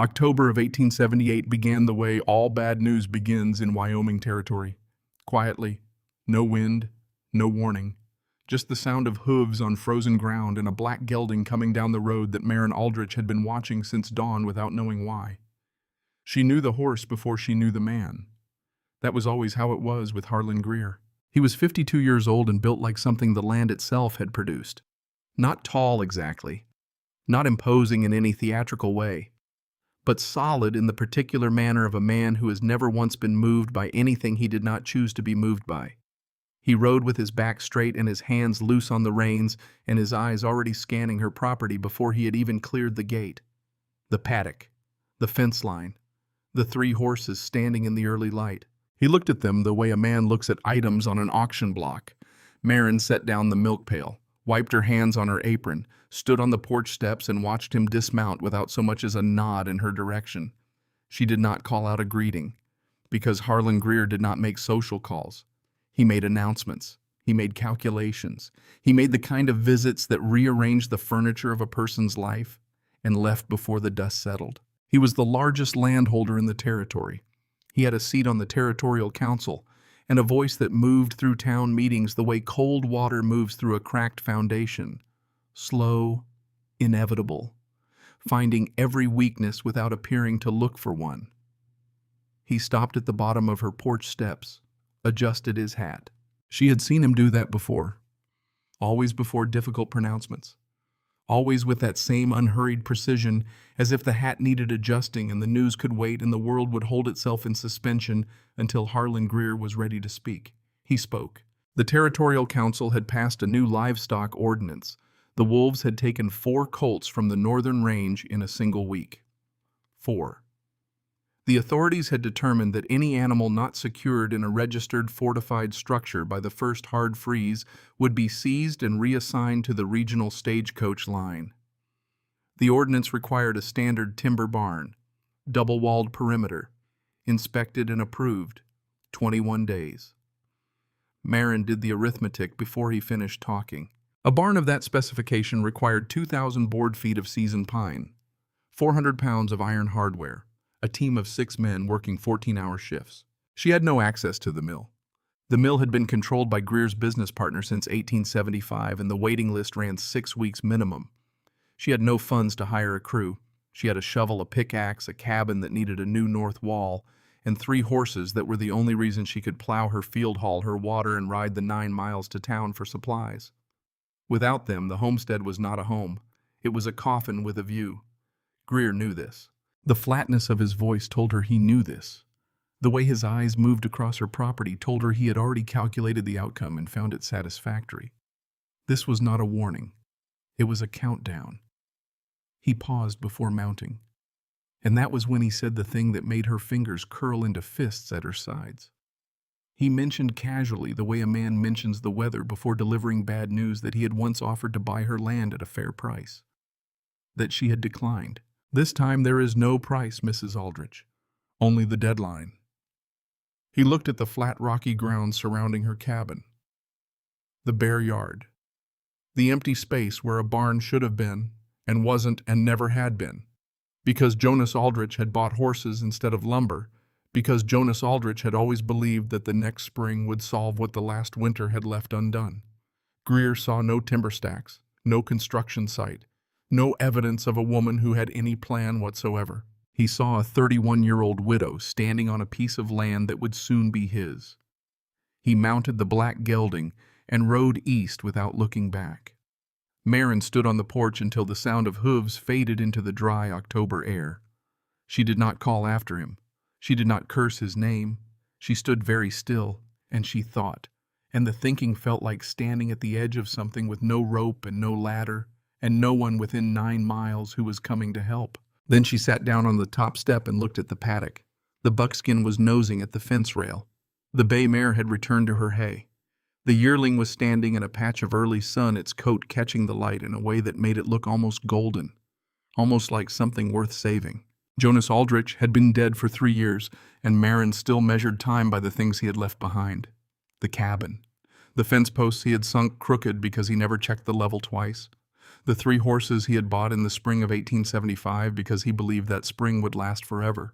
October of 1878 began the way all bad news begins in Wyoming territory. Quietly, no wind, no warning, just the sound of hooves on frozen ground and a black gelding coming down the road that Maren Aldrich had been watching since dawn without knowing why. She knew the horse before she knew the man. That was always how it was with Harlan Greer. He was 52 years old and built like something the land itself had produced. Not tall exactly, not imposing in any theatrical way, but solid in the particular manner of a man who has never once been moved by anything he did not choose to be moved by. He rode with his back straight and his hands loose on the reins and his eyes already scanning her property before he had even cleared the gate. The paddock, the fence line, the 3 horses standing in the early light. He looked at them the way a man looks at items on an auction block. Maren set down the milk pail, wiped her hands on her apron, stood on the porch steps and watched him dismount without so much as a nod in her direction. She did not call out a greeting, because Harlan Greer did not make social calls. He made announcements. He made calculations. He made the kind of visits that rearranged the furniture of a person's life and left before the dust settled. He was the largest landholder in the territory. He had a seat on the territorial council and a voice that moved through town meetings the way cold water moves through a cracked foundation. Slow, inevitable, finding every weakness without appearing to look for one. He stopped at the bottom of her porch steps, adjusted his hat. She had seen him do that before, always before difficult pronouncements, always with that same unhurried precision, as if the hat needed adjusting and the news could wait and the world would hold itself in suspension until Harlan Greer was ready to speak. He spoke. The Territorial Council had passed a new livestock ordinance. The wolves had taken 4 colts from the northern range in a single week. 4. The authorities had determined that any animal not secured in a registered fortified structure by the first hard freeze would be seized and reassigned to the regional stagecoach line. The ordinance required a standard timber barn, double-walled perimeter, inspected and approved, 21 days. Maren did the arithmetic before he finished talking. A barn of that specification required 2,000 board feet of seasoned pine, 400 pounds of iron hardware, a team of 6 men working 14-hour shifts. She had no access to the mill. The mill had been controlled by Greer's business partner since 1875, and the waiting list ran 6 weeks minimum. She had no funds to hire a crew. She had a shovel, a pickaxe, a cabin that needed a new north wall, and 3 horses that were the only reason she could plow her field, haul her water, and ride the 9 miles to town for supplies. Without them, the homestead was not a home. It was a coffin with a view. Greer knew this. The flatness of his voice told her he knew this. The way his eyes moved across her property told her he had already calculated the outcome and found it satisfactory. This was not a warning. It was a countdown. He paused before mounting. And that was when he said the thing that made her fingers curl into fists at her sides. He mentioned casually the way a man mentions the weather before delivering bad news that he had once offered to buy her land at a fair price. That she had declined. This time there is no price, Mrs. Aldrich. Only the deadline. He looked at the flat rocky ground surrounding her cabin. The bare yard. The empty space where a barn should have been, and wasn't and never had been. Because Jonas Aldrich had bought horses instead of lumber. Because Jonas Aldrich had always believed that the next spring would solve what the last winter had left undone. Greer saw no timber stacks, no construction site, no evidence of a woman who had any plan whatsoever. He saw a 31-year-old widow standing on a piece of land that would soon be his. He mounted the black gelding and rode east without looking back. Maren stood on the porch until the sound of hooves faded into the dry October air. She did not call after him. She did not curse his name. She stood very still, and she thought, and the thinking felt like standing at the edge of something with no rope and no ladder, and no one within 9 miles who was coming to help. Then she sat down on the top step and looked at the paddock. The buckskin was nosing at the fence rail. The bay mare had returned to her hay. The yearling was standing in a patch of early sun, its coat catching the light in a way that made it look almost golden, almost like something worth saving. Jonas Aldrich had been dead for 3 years, and Maren still measured time by the things he had left behind. The cabin. The fence posts he had sunk crooked because he never checked the level twice. The 3 horses he had bought in the spring of 1875 because he believed that spring would last forever.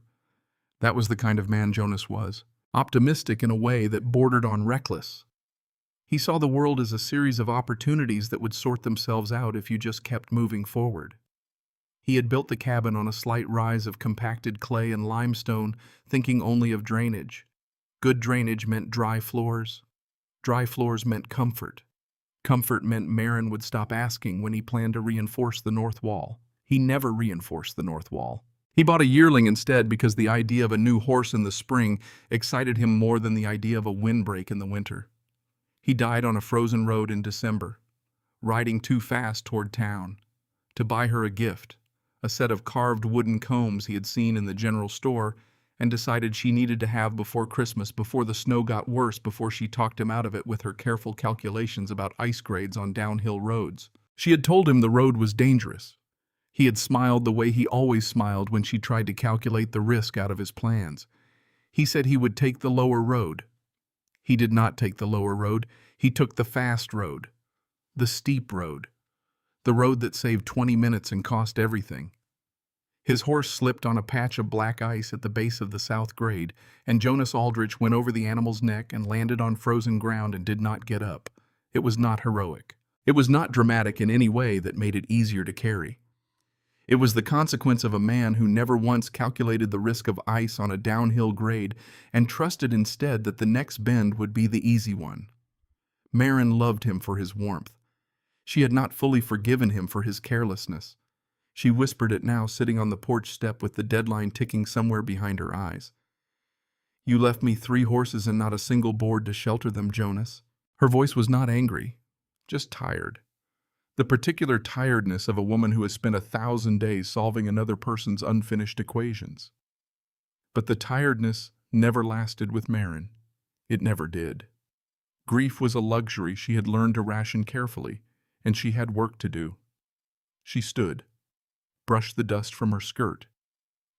That was the kind of man Jonas was, optimistic in a way that bordered on reckless. He saw the world as a series of opportunities that would sort themselves out if you just kept moving forward. He had built the cabin on a slight rise of compacted clay and limestone, thinking only of drainage. Good drainage meant dry floors. Dry floors meant comfort. Comfort meant Marin would stop asking when he planned to reinforce the north wall. He never reinforced the north wall. He bought a yearling instead because the idea of a new horse in the spring excited him more than the idea of a windbreak in the winter. He died on a frozen road in December, riding too fast toward town, to buy her a gift, a set of carved wooden combs he had seen in the general store and decided she needed to have before Christmas, before the snow got worse, before she talked him out of it with her careful calculations about ice grades on downhill roads. She had told him the road was dangerous. He had smiled the way he always smiled when she tried to calculate the risk out of his plans. He said he would take the lower road. He did not take the lower road. He took the fast road, the steep road, the road that saved 20 minutes and cost everything. His horse slipped on a patch of black ice at the base of the south grade, and Jonas Aldrich went over the animal's neck and landed on frozen ground and did not get up. It was not heroic. It was not dramatic in any way that made it easier to carry. It was the consequence of a man who never once calculated the risk of ice on a downhill grade and trusted instead that the next bend would be the easy one. Marin loved him for his warmth. She had not fully forgiven him for his carelessness. She whispered it now, sitting on the porch step with the deadline ticking somewhere behind her eyes. "You left me 3 horses and not a single board to shelter them, Jonas." Her voice was not angry, just tired. The particular tiredness of a woman who has spent 1,000 days solving another person's unfinished equations. But the tiredness never lasted with Marin. It never did. Grief was a luxury she had learned to ration carefully, and she had work to do. She stood, brushed the dust from her skirt,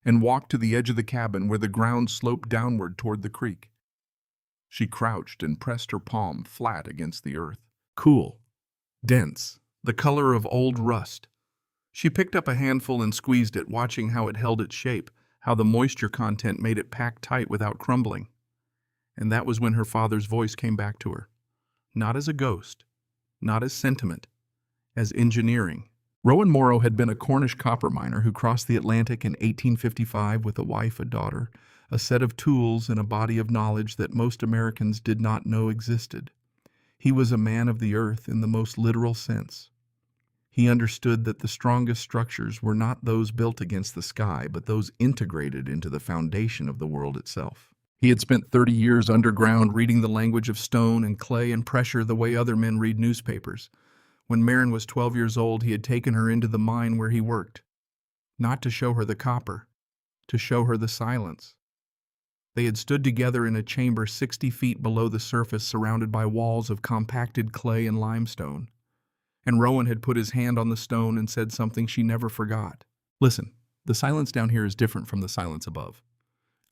and walked to the edge of the cabin where the ground sloped downward toward the creek. She crouched and pressed her palm flat against the earth. Cool, dense, the color of old rust. She picked up a handful and squeezed it, watching how it held its shape, how the moisture content made it pack tight without crumbling. And that was when her father's voice came back to her. Not as a ghost, not as sentiment, as engineering. Rowan Morrow had been a Cornish copper miner who crossed the Atlantic in 1855 with a wife, a daughter, a set of tools, and a body of knowledge that most Americans did not know existed. He was a man of the earth in the most literal sense. He understood that the strongest structures were not those built against the sky, but those integrated into the foundation of the world itself. He had spent 30 years underground reading the language of stone and clay and pressure the way other men read newspapers. When Marin was 12 years old, he had taken her into the mine where he worked, not to show her the copper, to show her the silence. They had stood together in a chamber 60 feet below the surface, surrounded by walls of compacted clay and limestone. And Rowan had put his hand on the stone and said something she never forgot. "Listen, the silence down here is different from the silence above.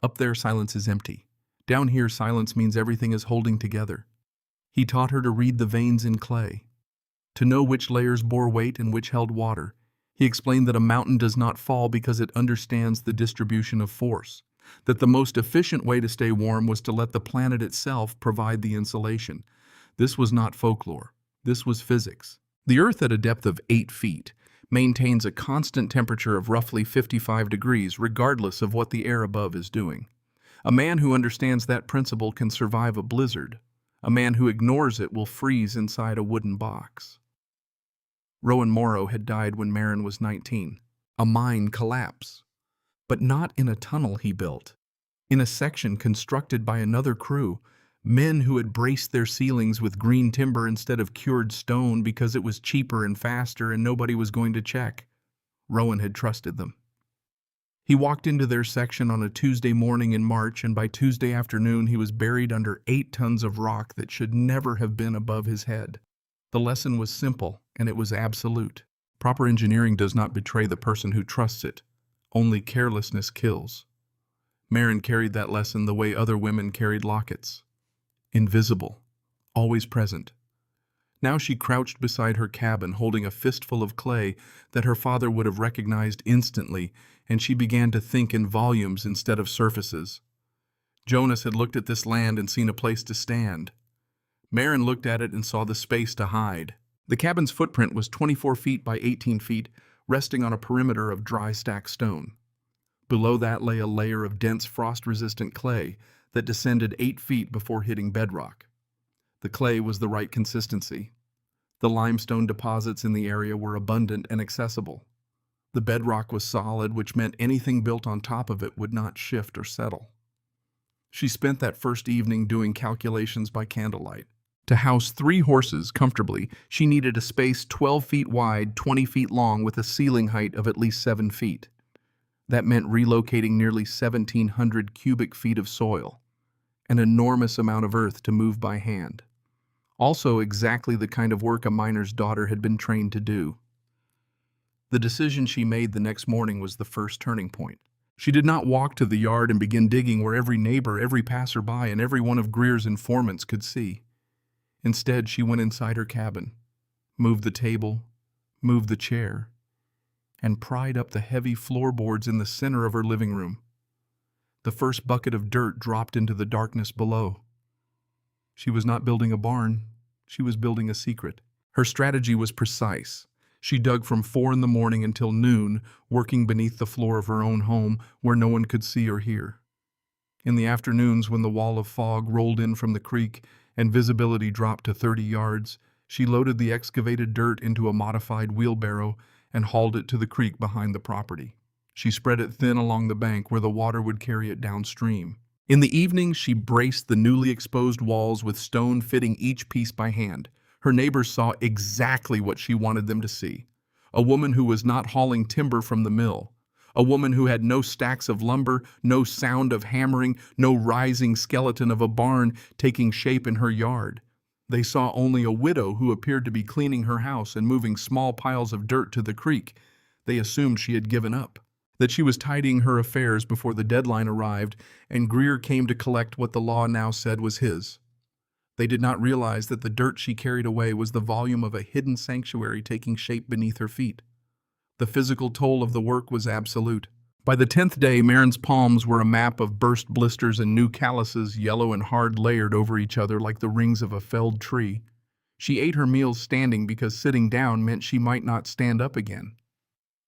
Up there, silence is empty. Down here, silence means everything is holding together." He taught her to read the veins in clay, to know which layers bore weight and which held water. He explained that a mountain does not fall because it understands the distribution of force, that the most efficient way to stay warm was to let the planet itself provide the insulation. This was not folklore. This was physics. The Earth, at a depth of 8 feet, maintains a constant temperature of roughly 55 degrees, regardless of what the air above is doing. A man who understands that principle can survive a blizzard. A man who ignores it will freeze inside a wooden box. Rowan Morrow had died when Marin was 19. A mine collapse. But not in a tunnel he built. In a section constructed by another crew, men who had braced their ceilings with green timber instead of cured stone because it was cheaper and faster and nobody was going to check. Rowan had trusted them. He walked into their section on a Tuesday morning in March, and by Tuesday afternoon he was buried under 8 tons of rock that should never have been above his head. The lesson was simple, and it was absolute. Proper engineering does not betray the person who trusts it. Only carelessness kills. Marin carried that lesson the way other women carried lockets. Invisible, always present. Now she crouched beside her cabin, holding a fistful of clay that her father would have recognized instantly, and she began to think in volumes instead of surfaces. Jonas had looked at this land and seen a place to stand. Maren looked at it and saw the space to hide. The cabin's footprint was 24 feet by 18 feet, resting on a perimeter of dry stacked stone. Below that lay a layer of dense frost-resistant clay that descended 8 feet before hitting bedrock. The clay was the right consistency. The limestone deposits in the area were abundant and accessible. The bedrock was solid, which meant anything built on top of it would not shift or settle. She spent that first evening doing calculations by candlelight. To house 3 horses comfortably, she needed a space 12 feet wide, 20 feet long, with a ceiling height of at least 7 feet. That meant relocating nearly 1,700 cubic feet of soil, an enormous amount of earth to move by hand. Also exactly the kind of work a miner's daughter had been trained to do. The decision she made the next morning was the first turning point. She did not walk to the yard and begin digging where every neighbor, every passerby, and every one of Greer's informants could see. Instead, she went inside her cabin, moved the table, moved the chair, and pried up the heavy floorboards in the center of her living room. The first bucket of dirt dropped into the darkness below. She was not building a barn, she was building a secret. Her strategy was precise. She dug from 4 in the morning until noon, working beneath the floor of her own home where no one could see or hear. In the afternoons, when the wall of fog rolled in from the creek and visibility dropped to 30 yards, she loaded the excavated dirt into a modified wheelbarrow and hauled it to the creek behind the property. She spread it thin along the bank where the water would carry it downstream. In the evening, she braced the newly exposed walls with stone fitting each piece by hand. Her neighbors saw exactly what she wanted them to see. A woman who was not hauling timber from the mill. A woman who had no stacks of lumber, no sound of hammering, no rising skeleton of a barn taking shape in her yard. They saw only a widow who appeared to be cleaning her house and moving small piles of dirt to the creek. They assumed she had given up, that she was tidying her affairs before the deadline arrived and Greer came to collect what the law now said was his. They did not realize that the dirt she carried away was the volume of a hidden sanctuary taking shape beneath her feet. The physical toll of the work was absolute. By the 10th day, Maren's palms were a map of burst blisters and new calluses, yellow and hard, layered over each other like the rings of a felled tree. She ate her meals standing because sitting down meant she might not stand up again.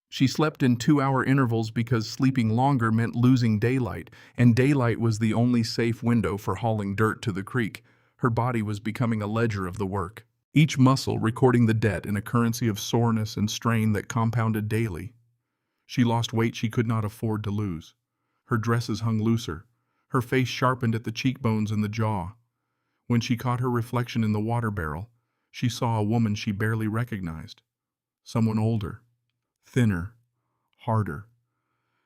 She slept in 2-hour intervals because sleeping longer meant losing daylight, and daylight was the only safe window for hauling dirt to the creek. Her body was becoming a ledger of the work, each muscle recording the debt in a currency of soreness and strain that compounded daily. She lost weight she could not afford to lose. Her dresses hung looser. Her face sharpened at the cheekbones and the jaw. When she caught her reflection in the water barrel, she saw a woman she barely recognized. Someone older, thinner, harder.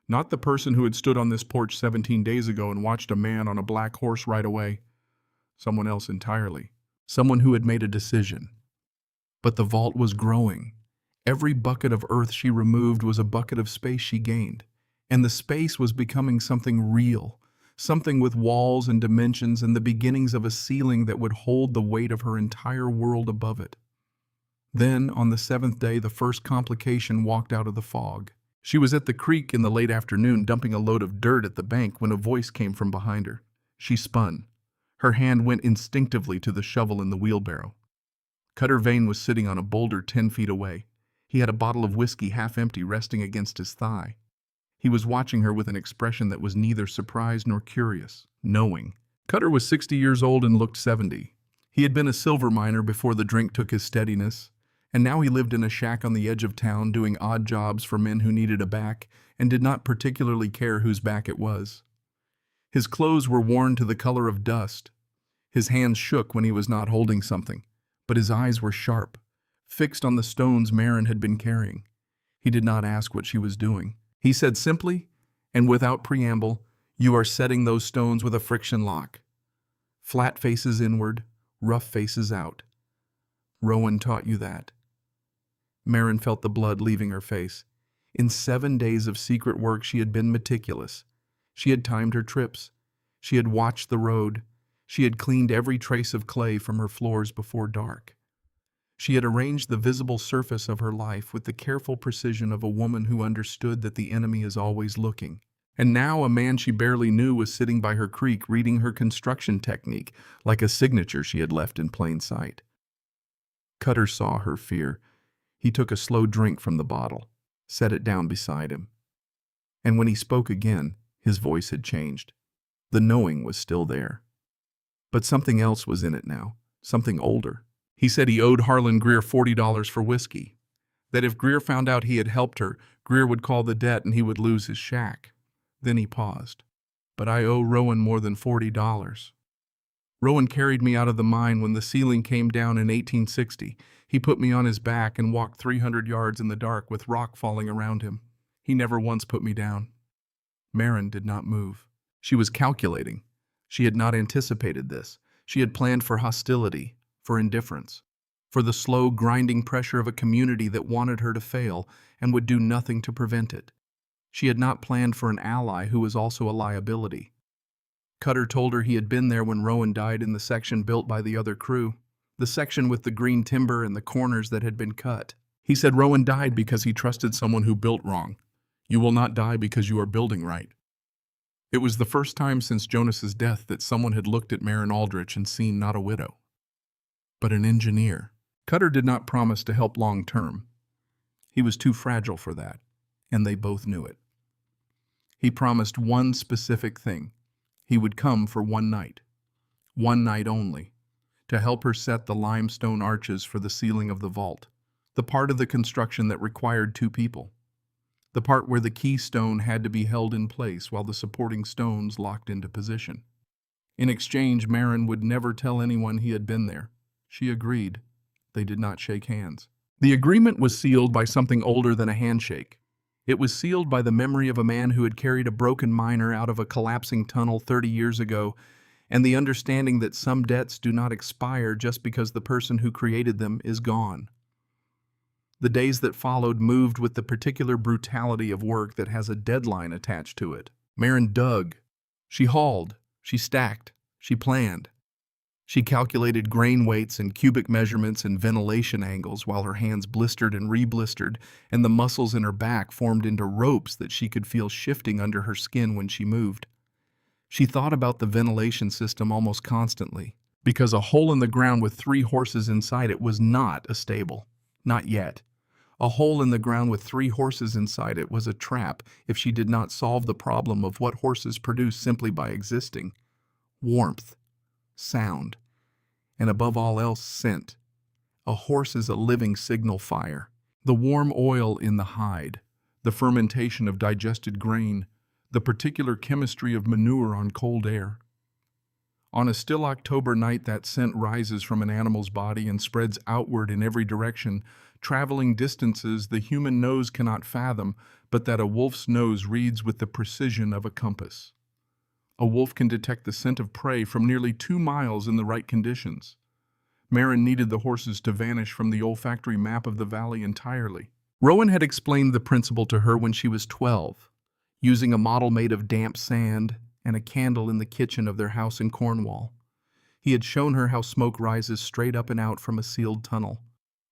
Not the person who had stood on this porch 17 days ago and watched a man on a black horse ride away. Someone else entirely. Someone who had made a decision. But the vault was growing. Every bucket of earth she removed was a bucket of space she gained. And the space was becoming something real, something with walls and dimensions and the beginnings of a ceiling that would hold the weight of her entire world above it. Then, on the 7th day, the first complication walked out of the fog. She was at the creek in the late afternoon dumping a load of dirt at the bank when a voice came from behind her. She spun. Her hand went instinctively to the shovel in the wheelbarrow. Cutter Vane was sitting on a boulder 10 feet away. He had a bottle of whiskey half empty resting against his thigh. He was watching her with an expression that was neither surprised nor curious, knowing. Cutter was 60 years old and looked 70. He had been a silver miner before the drink took his steadiness, and now he lived in a shack on the edge of town doing odd jobs for men who needed a back and did not particularly care whose back it was. His clothes were worn to the color of dust. His hands shook when he was not holding something, but his eyes were sharp, fixed on the stones Maren had been carrying. He did not ask what she was doing. He said simply, and without preamble, "You are setting those stones with a friction lock. Flat faces inward, rough faces out. Rowan taught you that." Maren felt the blood leaving her face. In 7 days of secret work she had been meticulous. She had timed her trips. She had watched the road. She had cleaned every trace of clay from her floors before dark. She had arranged the visible surface of her life with the careful precision of a woman who understood that the enemy is always looking. And now a man she barely knew was sitting by her creek reading her construction technique like a signature she had left in plain sight. Cutter saw her fear. He took a slow drink from the bottle, set it down beside him. And when he spoke again, his voice had changed. The knowing was still there. But something else was in it now, something older. He said he owed Harlan Greer $40 for whiskey. That if Greer found out he had helped her, Greer would call the debt and he would lose his shack. Then he paused. But I owe Rowan more than $40. Rowan carried me out of the mine when the ceiling came down in 1860. He put me on his back and walked 300 yards in the dark with rock falling around him. He never once put me down. Marin did not move. She was calculating. She had not anticipated this. She had planned for hostility, for indifference, for the slow, grinding pressure of a community that wanted her to fail and would do nothing to prevent it. She had not planned for an ally who was also a liability. Cutter told her he had been there when Rowan died in the section built by the other crew, the section with the green timber and the corners that had been cut. He said Rowan died because he trusted someone who built wrong. You will not die because you are building right. It was the first time since Jonas's death that someone had looked at Marin Aldrich and seen not a widow, but an engineer. Cutter did not promise to help long term. He was too fragile for that, and they both knew it. He promised one specific thing. He would come for one night only, to help her set the limestone arches for the ceiling of the vault, the part of the construction that required two people, the part where the keystone had to be held in place while the supporting stones locked into position. In exchange, Marin would never tell anyone he had been there. She agreed. They did not shake hands. The agreement was sealed by something older than a handshake. It was sealed by the memory of a man who had carried a broken miner out of a collapsing tunnel 30 years ago, and the understanding that some debts do not expire just because the person who created them is gone. The days that followed moved with the particular brutality of work that has a deadline attached to it. Marin dug. She hauled. She stacked. She planned. She calculated grain weights and cubic measurements and ventilation angles while her hands blistered and re-blistered, and the muscles in her back formed into ropes that she could feel shifting under her skin when she moved. She thought about the ventilation system almost constantly, because a hole in the ground with 3 horses inside it was not a stable. Not yet. A hole in the ground with 3 horses inside it was a trap if she did not solve the problem of what horses produce simply by existing. Warmth. Sound, and above all else, scent. A horse is a living signal fire. The warm oil in the hide, the fermentation of digested grain, the particular chemistry of manure on cold air. On a still October night, that scent rises from an animal's body and spreads outward in every direction, traveling distances the human nose cannot fathom, but that a wolf's nose reads with the precision of a compass. A wolf can detect the scent of prey from nearly 2 miles in the right conditions. Marin needed the horses to vanish from the olfactory map of the valley entirely. Rowan had explained the principle to her when she was 12, using a model made of damp sand and a candle in the kitchen of their house in Cornwall. He had shown her how smoke rises straight up and out from a sealed tunnel,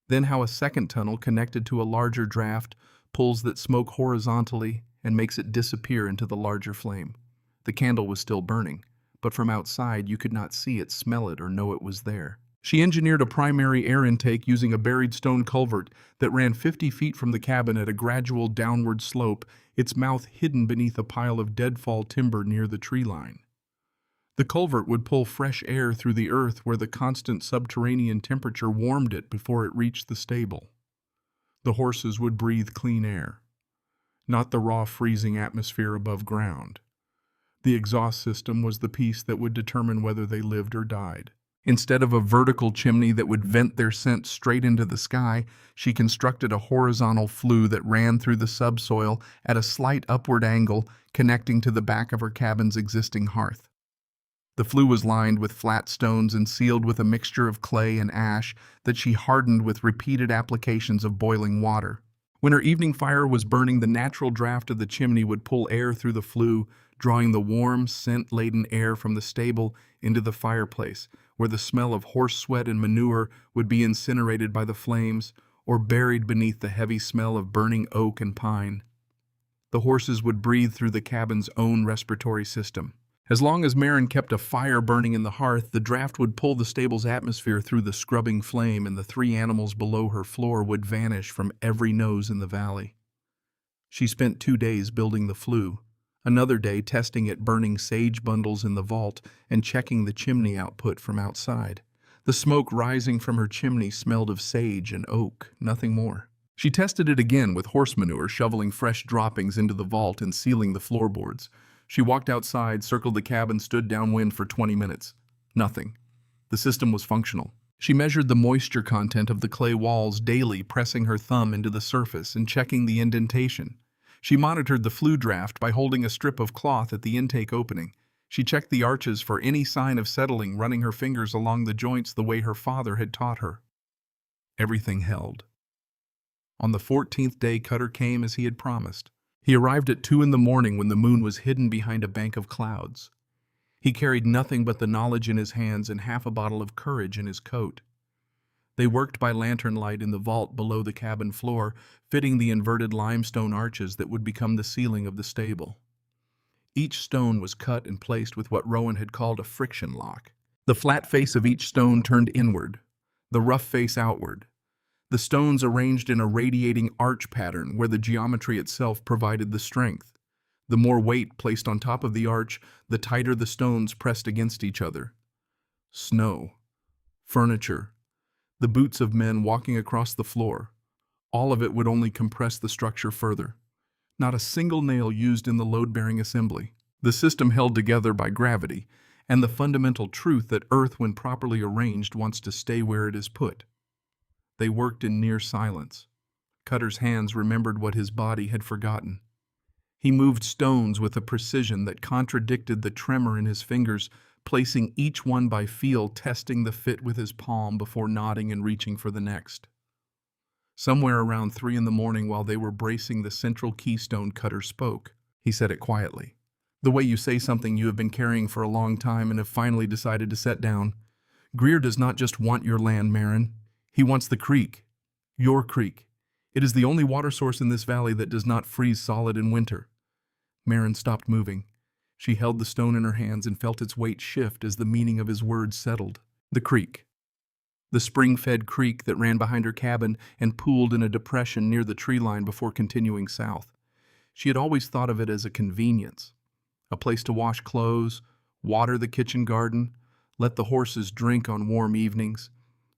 then how a second tunnel connected to a larger draft pulls that smoke horizontally and makes it disappear into the larger flame. The candle was still burning, but from outside you could not see it, smell it, or know it was there. She engineered a primary air intake using a buried stone culvert that ran 50 feet from the cabin at a gradual downward slope, its mouth hidden beneath a pile of deadfall timber near the tree line. The culvert would pull fresh air through the earth where the constant subterranean temperature warmed it before it reached the stable. The horses would breathe clean air, not the raw freezing atmosphere above ground. The exhaust system was the piece that would determine whether they lived or died. Instead of a vertical chimney that would vent their scent straight into the sky, she constructed a horizontal flue that ran through the subsoil at a slight upward angle, connecting to the back of her cabin's existing hearth. The flue was lined with flat stones and sealed with a mixture of clay and ash that she hardened with repeated applications of boiling water. When her evening fire was burning, the natural draft of the chimney would pull air through the flue, drawing the warm, scent-laden air from the stable into the fireplace, where the smell of horse sweat and manure would be incinerated by the flames or buried beneath the heavy smell of burning oak and pine. The horses would breathe through the cabin's own respiratory system. As long as Marin kept a fire burning in the hearth, the draft would pull the stable's atmosphere through the scrubbing flame, and the three animals below her floor would vanish from every nose in the valley. She spent 2 days building the flue, another day testing it, burning sage bundles in the vault and checking the chimney output from outside. The smoke rising from her chimney smelled of sage and oak, nothing more. She tested it again with horse manure, shoveling fresh droppings into the vault and sealing the floorboards. She walked outside, circled the cabin, stood downwind for 20 minutes. Nothing. The system was functional. She measured the moisture content of the clay walls daily, pressing her thumb into the surface and checking the indentation. She monitored the flue draft by holding a strip of cloth at the intake opening. She checked the arches for any sign of settling, running her fingers along the joints the way her father had taught her. Everything held. On the 14th day, Cutter came as he had promised. He arrived at 2 in the morning when the moon was hidden behind a bank of clouds. He carried nothing but the knowledge in his hands and half a bottle of courage in his coat. They worked by lantern light in the vault below the cabin floor, fitting the inverted limestone arches that would become the ceiling of the stable. Each stone was cut and placed with what Rowan had called a friction lock. The flat face of each stone turned inward, the rough face outward. The stones arranged in a radiating arch pattern where the geometry itself provided the strength. The more weight placed on top of the arch, the tighter the stones pressed against each other. Snow, furniture, the boots of men walking across the floor. All of it would only compress the structure further. Not a single nail used in the load-bearing assembly. The system held together by gravity and the fundamental truth that Earth, when properly arranged, wants to stay where it is put. They worked in near silence. Cutter's hands remembered what his body had forgotten. He moved stones with a precision that contradicted the tremor in his fingers, placing each one by feel, testing the fit with his palm before nodding and reaching for the next. Somewhere around 3 in the morning, while they were bracing the central keystone, Cutter spoke. He said it quietly. The way you say something you have been carrying for a long time and have finally decided to set down. Greer does not just want your land, Marin. He wants the creek. Your creek. It is the only water source in this valley that does not freeze solid in winter. Marin stopped moving. She held the stone in her hands and felt its weight shift as the meaning of his words settled. The creek. The spring-fed creek that ran behind her cabin and pooled in a depression near the tree line before continuing south. She had always thought of it as a convenience. A place to wash clothes, water the kitchen garden, let the horses drink on warm evenings.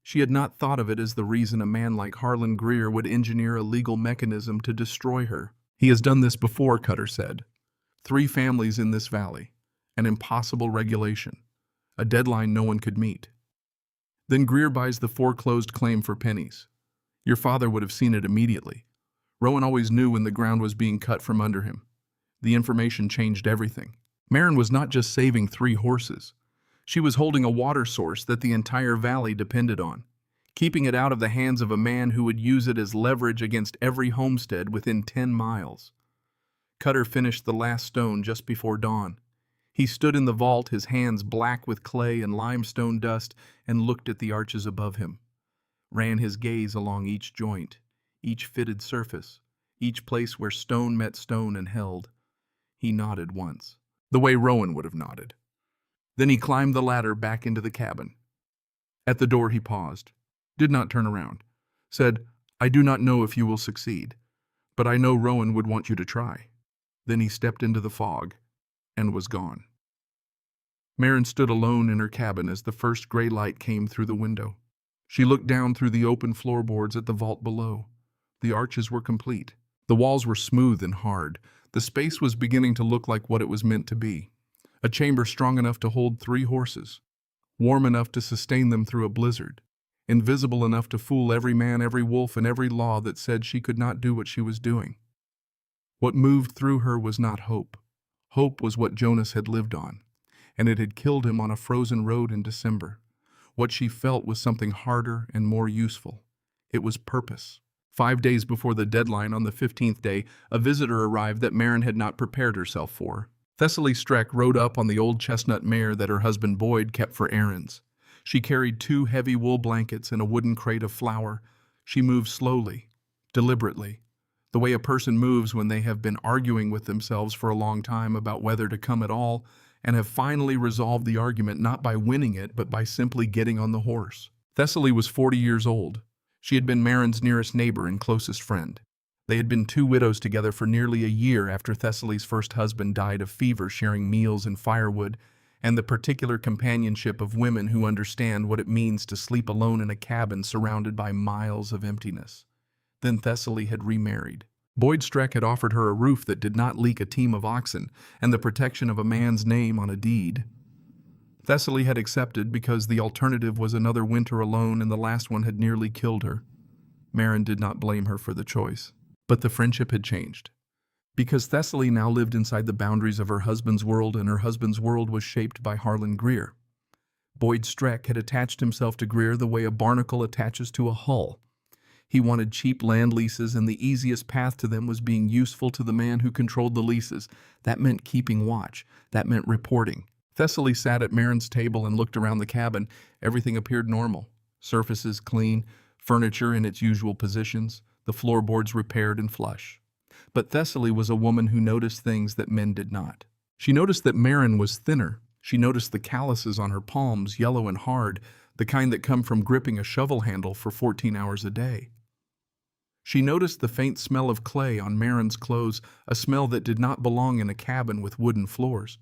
She had not thought of it as the reason a man like Harlan Greer would engineer a legal mechanism to destroy her. He has done this before, Cutter said. 3 families in this valley. An impossible regulation. A deadline no one could meet. Then Greer buys the foreclosed claim for pennies. Your father would have seen it immediately. Rowan always knew when the ground was being cut from under him. The information changed everything. Marin was not just saving 3 horses. She was holding a water source that the entire valley depended on, keeping it out of the hands of a man who would use it as leverage against every homestead within 10 miles. Cutter finished the last stone just before dawn. He stood in the vault, his hands black with clay and limestone dust, and looked at the arches above him. Ran his gaze along each joint, each fitted surface, each place where stone met stone and held. He nodded once, the way Rowan would have nodded. Then he climbed the ladder back into the cabin. At the door he paused, did not turn around, said, I do not know if you will succeed, but I know Rowan would want you to try. Then he stepped into the fog and was gone. Marin stood alone in her cabin as the first gray light came through the window. She looked down through the open floorboards at the vault below. The arches were complete. The walls were smooth and hard. The space was beginning to look like what it was meant to be. A chamber strong enough to hold 3 horses, warm enough to sustain them through a blizzard, invisible enough to fool every man, every wolf, and every law that said she could not do what she was doing. What moved through her was not hope. Hope was what Jonas had lived on, and it had killed him on a frozen road in December. What she felt was something harder and more useful. It was purpose. 5 days before the deadline on the 15th day, a visitor arrived that Marin had not prepared herself for. Thessaly Streck rode up on the old chestnut mare that her husband Boyd kept for errands. She carried 2 heavy wool blankets and a wooden crate of flour. She moved slowly, deliberately, the way a person moves when they have been arguing with themselves for a long time about whether to come at all, and have finally resolved the argument not by winning it, but by simply getting on the horse. Thessaly was 40 years old. She had been Marin's nearest neighbor and closest friend. They had been 2 widows together for nearly a year after Thessaly's first husband died of fever, sharing meals and firewood, and the particular companionship of women who understand what it means to sleep alone in a cabin surrounded by miles of emptiness. Then Thessaly had remarried. Boyd Streck had offered her a roof that did not leak a team of oxen and the protection of a man's name on a deed. Thessaly had accepted because the alternative was another winter alone, and the last one had nearly killed her. Marin did not blame her for the choice. But the friendship had changed. Because Thessaly now lived inside the boundaries of her husband's world, and her husband's world was shaped by Harlan Greer. Boyd Streck had attached himself to Greer the way a barnacle attaches to a hull. He wanted cheap land leases, and the easiest path to them was being useful to the man who controlled the leases. That meant keeping watch. That meant reporting. Thessaly sat at Marin's table and looked around the cabin. Everything appeared normal. Surfaces clean, furniture in its usual positions, the floorboards repaired and flush. But Thessaly was a woman who noticed things that men did not. She noticed that Marin was thinner. She noticed the calluses on her palms, yellow and hard, the kind that come from gripping a shovel handle for 14 hours a day. She noticed the faint smell of clay on Marin's clothes, a smell that did not belong in a cabin with wooden floors.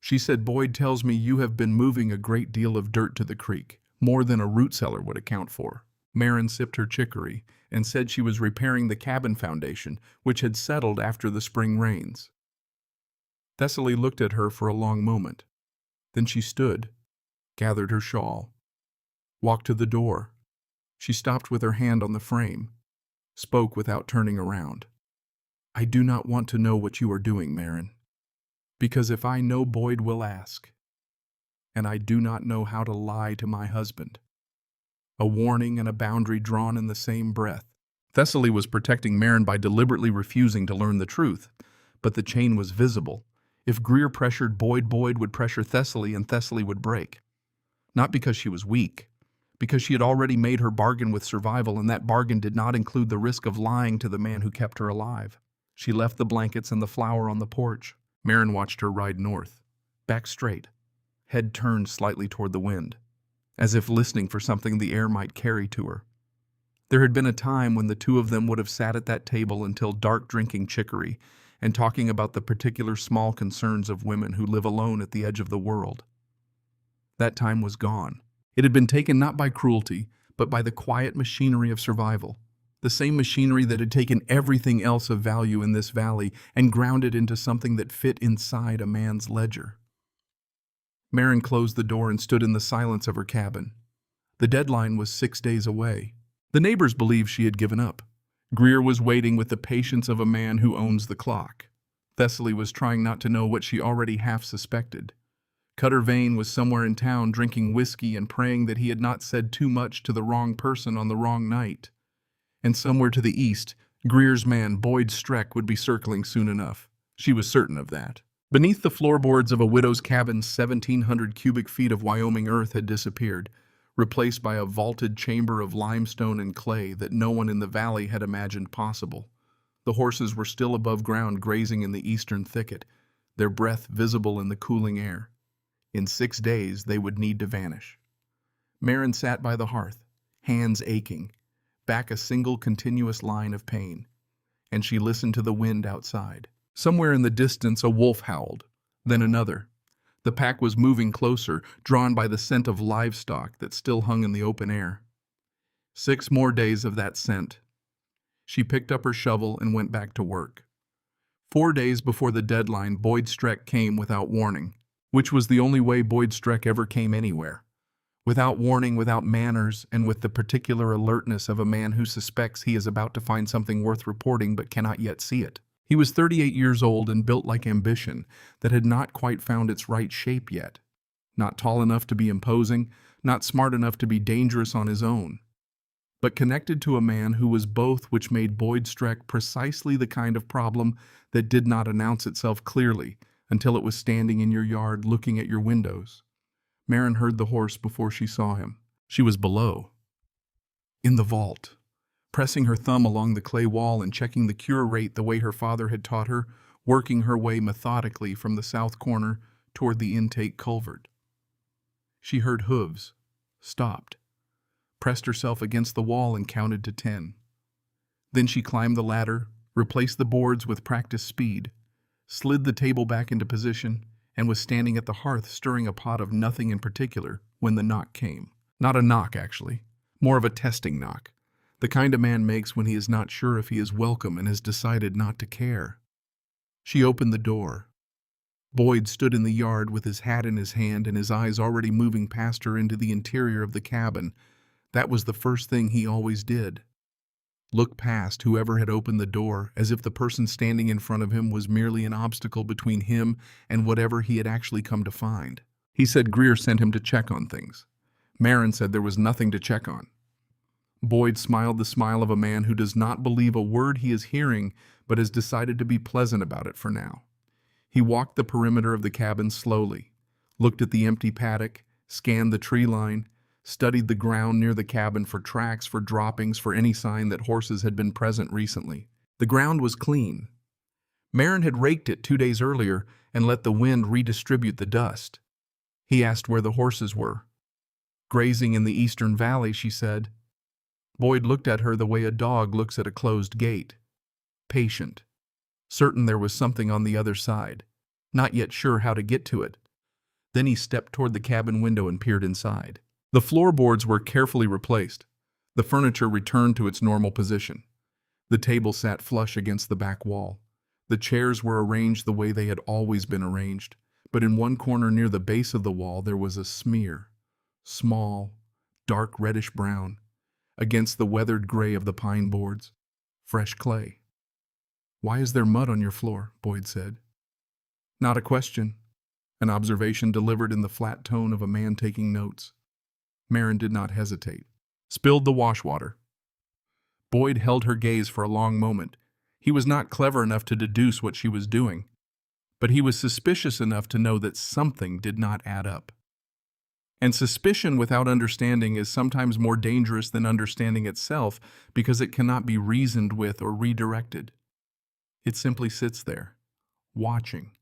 She said, "Boyd tells me you have been moving a great deal of dirt to the creek, more than a root cellar would account for." Marin sipped her chicory and said she was repairing the cabin foundation, which had settled after the spring rains. Thessaly looked at her for a long moment. Then she stood, gathered her shawl, walked to the door. She stopped with her hand on the frame, spoke without turning around. "I do not want to know what you are doing, Marin, because if I know, Boyd will ask. And I do not know how to lie to my husband." A warning and a boundary drawn in the same breath. Thessaly was protecting Marin by deliberately refusing to learn the truth, but the chain was visible. If Greer pressured Boyd, Boyd would pressure Thessaly, and Thessaly would break. Not because she was weak, because she had already made her bargain with survival, and that bargain did not include the risk of lying to the man who kept her alive. She left the blankets and the flour on the porch. Marin watched her ride north, back straight, head turned slightly toward the wind, as if listening for something the air might carry to her. There had been a time when the two of them would have sat at that table until dark, drinking chicory and talking about the particular small concerns of women who live alone at the edge of the world. That time was gone. It had been taken not by cruelty, but by the quiet machinery of survival, the same machinery that had taken everything else of value in this valley and ground it into something that fit inside a man's ledger. Marin closed the door and stood in the silence of her cabin. The deadline was 6 days away. The neighbors believed she had given up. Greer was waiting with the patience of a man who owns the clock. Thessaly was trying not to know what she already half suspected. Cutter Vane was somewhere in town drinking whiskey and praying that he had not said too much to the wrong person on the wrong night. And somewhere to the east, Greer's man, Boyd Streck, would be circling soon enough. She was certain of that. Beneath the floorboards of a widow's cabin, 1,700 cubic feet of Wyoming earth had disappeared, replaced by a vaulted chamber of limestone and clay that no one in the valley had imagined possible. The horses were still above ground, grazing in the eastern thicket, their breath visible in the cooling air. In 6 days, they would need to vanish. Marin sat by the hearth, hands aching, back a single continuous line of pain, and she listened to the wind outside. Somewhere in the distance, a wolf howled, then another. The pack was moving closer, drawn by the scent of livestock that still hung in the open air. 6 more days of that scent. She picked up her shovel and went back to work. 4 days before the deadline, Boyd Streck came without warning, which was the only way Boyd Streck ever came anywhere. Without warning, without manners, and with the particular alertness of a man who suspects he is about to find something worth reporting but cannot yet see it. He was 38 years old and built like ambition that had not quite found its right shape yet. Not tall enough to be imposing, not smart enough to be dangerous on his own, but connected to a man who was both, which made Boyd Streck precisely the kind of problem that did not announce itself clearly until it was standing in your yard looking at your windows. Maren heard the horse before she saw him. She was below, in the vault, pressing her thumb along the clay wall and checking the cure rate the way her father had taught her, working her way methodically from the south corner toward the intake culvert. She heard hooves, stopped, pressed herself against the wall and counted to 10. Then she climbed the ladder, replaced the boards with practiced speed, slid the table back into position, and was standing at the hearth stirring a pot of nothing in particular when the knock came. Not a knock, actually. More of a testing knock. The kind a man makes when he is not sure if he is welcome and has decided not to care. She opened the door. Boyd stood in the yard with his hat in his hand and his eyes already moving past her into the interior of the cabin. That was the first thing he always did. Look past whoever had opened the door, as if the person standing in front of him was merely an obstacle between him and whatever he had actually come to find. He said Greer sent him to check on things. Maren said there was nothing to check on. Boyd smiled the smile of a man who does not believe a word he is hearing, but has decided to be pleasant about it for now. He walked the perimeter of the cabin slowly, looked at the empty paddock, scanned the tree line, studied the ground near the cabin for tracks, for droppings, for any sign that horses had been present recently. The ground was clean. Maren had raked it 2 days earlier and let the wind redistribute the dust. He asked where the horses were. Grazing in the eastern valley, she said. Boyd looked at her the way a dog looks at a closed gate. Patient. Certain there was something on the other side. Not yet sure how to get to it. Then he stepped toward the cabin window and peered inside. The floorboards were carefully replaced. The furniture returned to its normal position. The table sat flush against the back wall. The chairs were arranged the way they had always been arranged, but in one corner near the base of the wall there was a smear, small, dark reddish brown, against the weathered gray of the pine boards. Fresh clay. "Why is there mud on your floor?" Boyd said. Not a question. An observation delivered in the flat tone of a man taking notes. Maren did not hesitate. "Spilled the washwater." Boyd held her gaze for a long moment. He was not clever enough to deduce what she was doing, but he was suspicious enough to know that something did not add up. And suspicion without understanding is sometimes more dangerous than understanding itself because it cannot be reasoned with or redirected. It simply sits there, watching,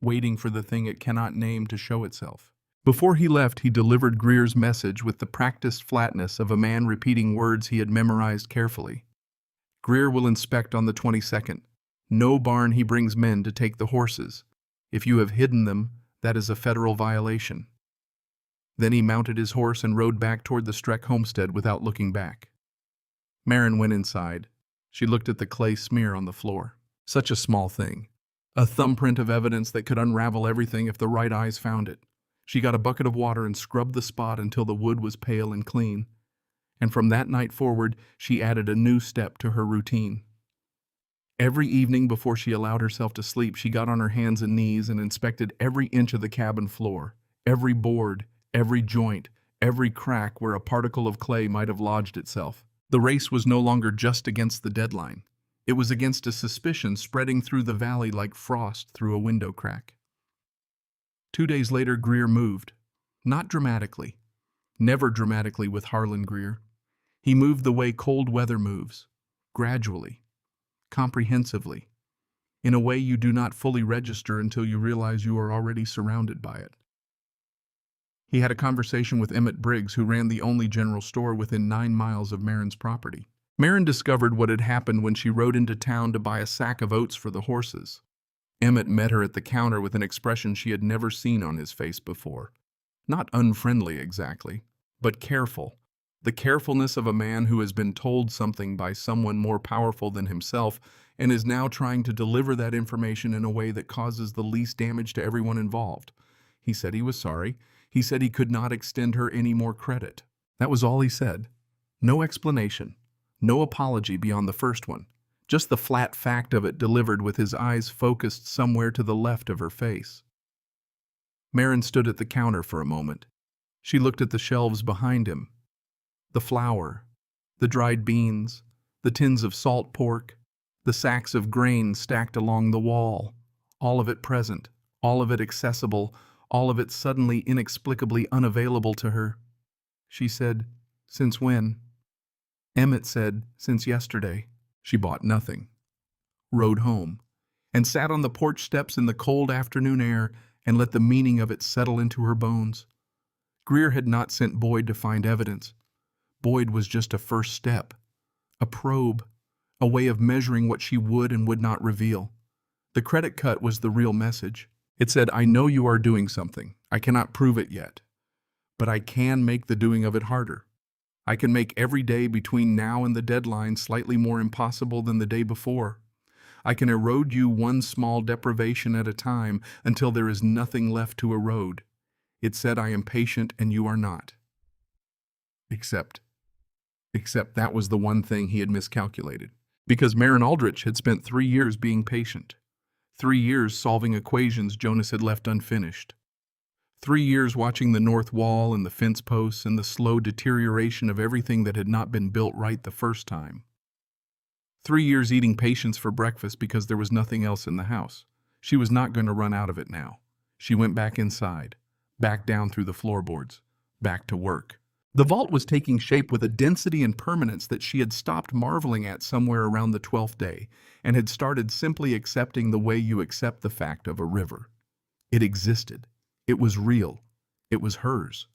waiting for the thing it cannot name to show itself. Before he left, he delivered Greer's message with the practiced flatness of a man repeating words he had memorized carefully. Greer will inspect on the 22nd. No barn he brings men to take the horses. If you have hidden them, that is a federal violation. Then he mounted his horse and rode back toward the Streck homestead without looking back. Maren went inside. She looked at the clay smear on the floor. Such a small thing. A thumbprint of evidence that could unravel everything if the right eyes found it. She got a bucket of water and scrubbed the spot until the wood was pale and clean. And from that night forward, she added a new step to her routine. Every evening before she allowed herself to sleep, she got on her hands and knees and inspected every inch of the cabin floor, every board, every joint, every crack where a particle of clay might have lodged itself. The race was no longer just against the deadline. It was against a suspicion spreading through the valley like frost through a window crack. 2 days later, Greer moved. Not dramatically. Never dramatically with Harlan Greer. He moved the way cold weather moves. Gradually. Comprehensively. In a way you do not fully register until you realize you are already surrounded by it. He had a conversation with Emmett Briggs, who ran the only general store within 9 miles of Maren's property. Maren discovered what had happened when she rode into town to buy a sack of oats for the horses. Emmett met her at the counter with an expression she had never seen on his face before. Not unfriendly exactly, but careful. The carefulness of a man who has been told something by someone more powerful than himself and is now trying to deliver that information in a way that causes the least damage to everyone involved. He said he was sorry. He said he could not extend her any more credit. That was all he said. No explanation. No apology beyond the first one. Just the flat fact of it delivered with his eyes focused somewhere to the left of her face. Maren stood at the counter for a moment. She looked at the shelves behind him. The flour, The dried beans, the tins of salt pork, the sacks of grain stacked along the wall, all of it present, all of it accessible, all of it suddenly inexplicably unavailable to her. She said, "Since when?" Emmett said, "Since yesterday." She bought nothing, rode home, and sat on the porch steps in the cold afternoon air and let the meaning of it settle into her bones. Greer had not sent Boyd to find evidence. Boyd was just a first step, a probe, a way of measuring what she would and would not reveal. The credit cut was the real message. It said, "I know you are doing something. I cannot prove it yet, but I can make the doing of it harder. I can make every day between now and the deadline slightly more impossible than the day before. I can erode you one small deprivation at a time until there is nothing left to erode." It said, "I am patient and you are not." Except that was the one thing he had miscalculated. Because Marin Aldrich had spent 3 years being patient. 3 years solving equations Jonas had left unfinished. 3 years watching the north wall and the fence posts and the slow deterioration of everything that had not been built right the first time. 3 years eating patience for breakfast because there was nothing else in the house. She was not going to run out of it now. She went back inside, back down through the floorboards, back to work. The vault was taking shape with a density and permanence that she had stopped marveling at somewhere around the 12th day and had started simply accepting the way you accept the fact of a river. It existed. It was real. It was hers.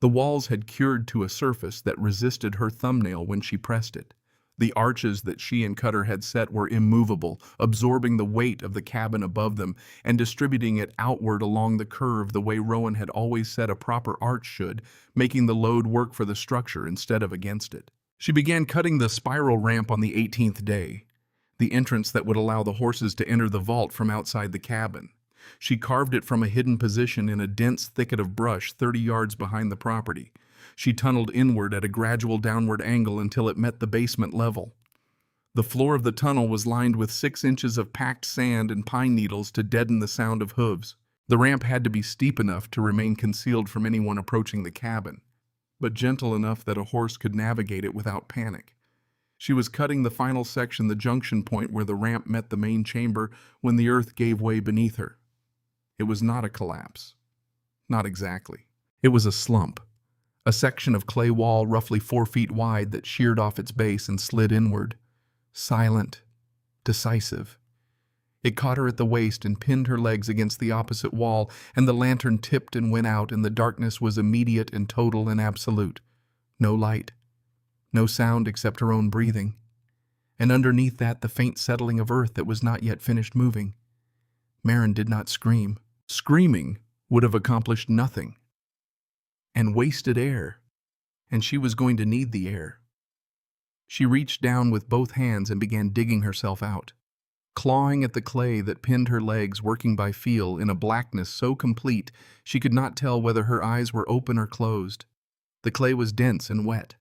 The walls had cured to a surface that resisted her thumbnail when she pressed it. The arches that she and Cutter had set were immovable, absorbing the weight of the cabin above them and distributing it outward along the curve the way Rowan had always said a proper arch should, making the load work for the structure instead of against it. She began cutting the spiral ramp on the 18th day, the entrance that would allow the horses to enter the vault from outside the cabin. She carved it from a hidden position in a dense thicket of brush 30 yards behind the property. She tunneled inward at a gradual downward angle until it met the basement level. The floor of the tunnel was lined with 6 inches of packed sand and pine needles to deaden the sound of hooves. The ramp had to be steep enough to remain concealed from anyone approaching the cabin, but gentle enough that a horse could navigate it without panic. She was cutting the final section, the junction point where the ramp met the main chamber, when the earth gave way beneath her. It was not a collapse. Not exactly. It was a slump. A section of clay wall roughly 4 feet wide that sheared off its base and slid inward. Silent, decisive. It caught her at the waist and pinned her legs against the opposite wall, and the lantern tipped and went out, and the darkness was immediate and total and absolute. No light. No sound except her own breathing. And underneath that, the faint settling of earth that was not yet finished moving. Marin did not scream. Screaming would have accomplished nothing. And wasted air. And she was going to need the air. She reached down with both hands and began digging herself out, clawing at the clay that pinned her legs, working by feel in a blackness so complete she could not tell whether her eyes were open or closed. The clay was dense and wet.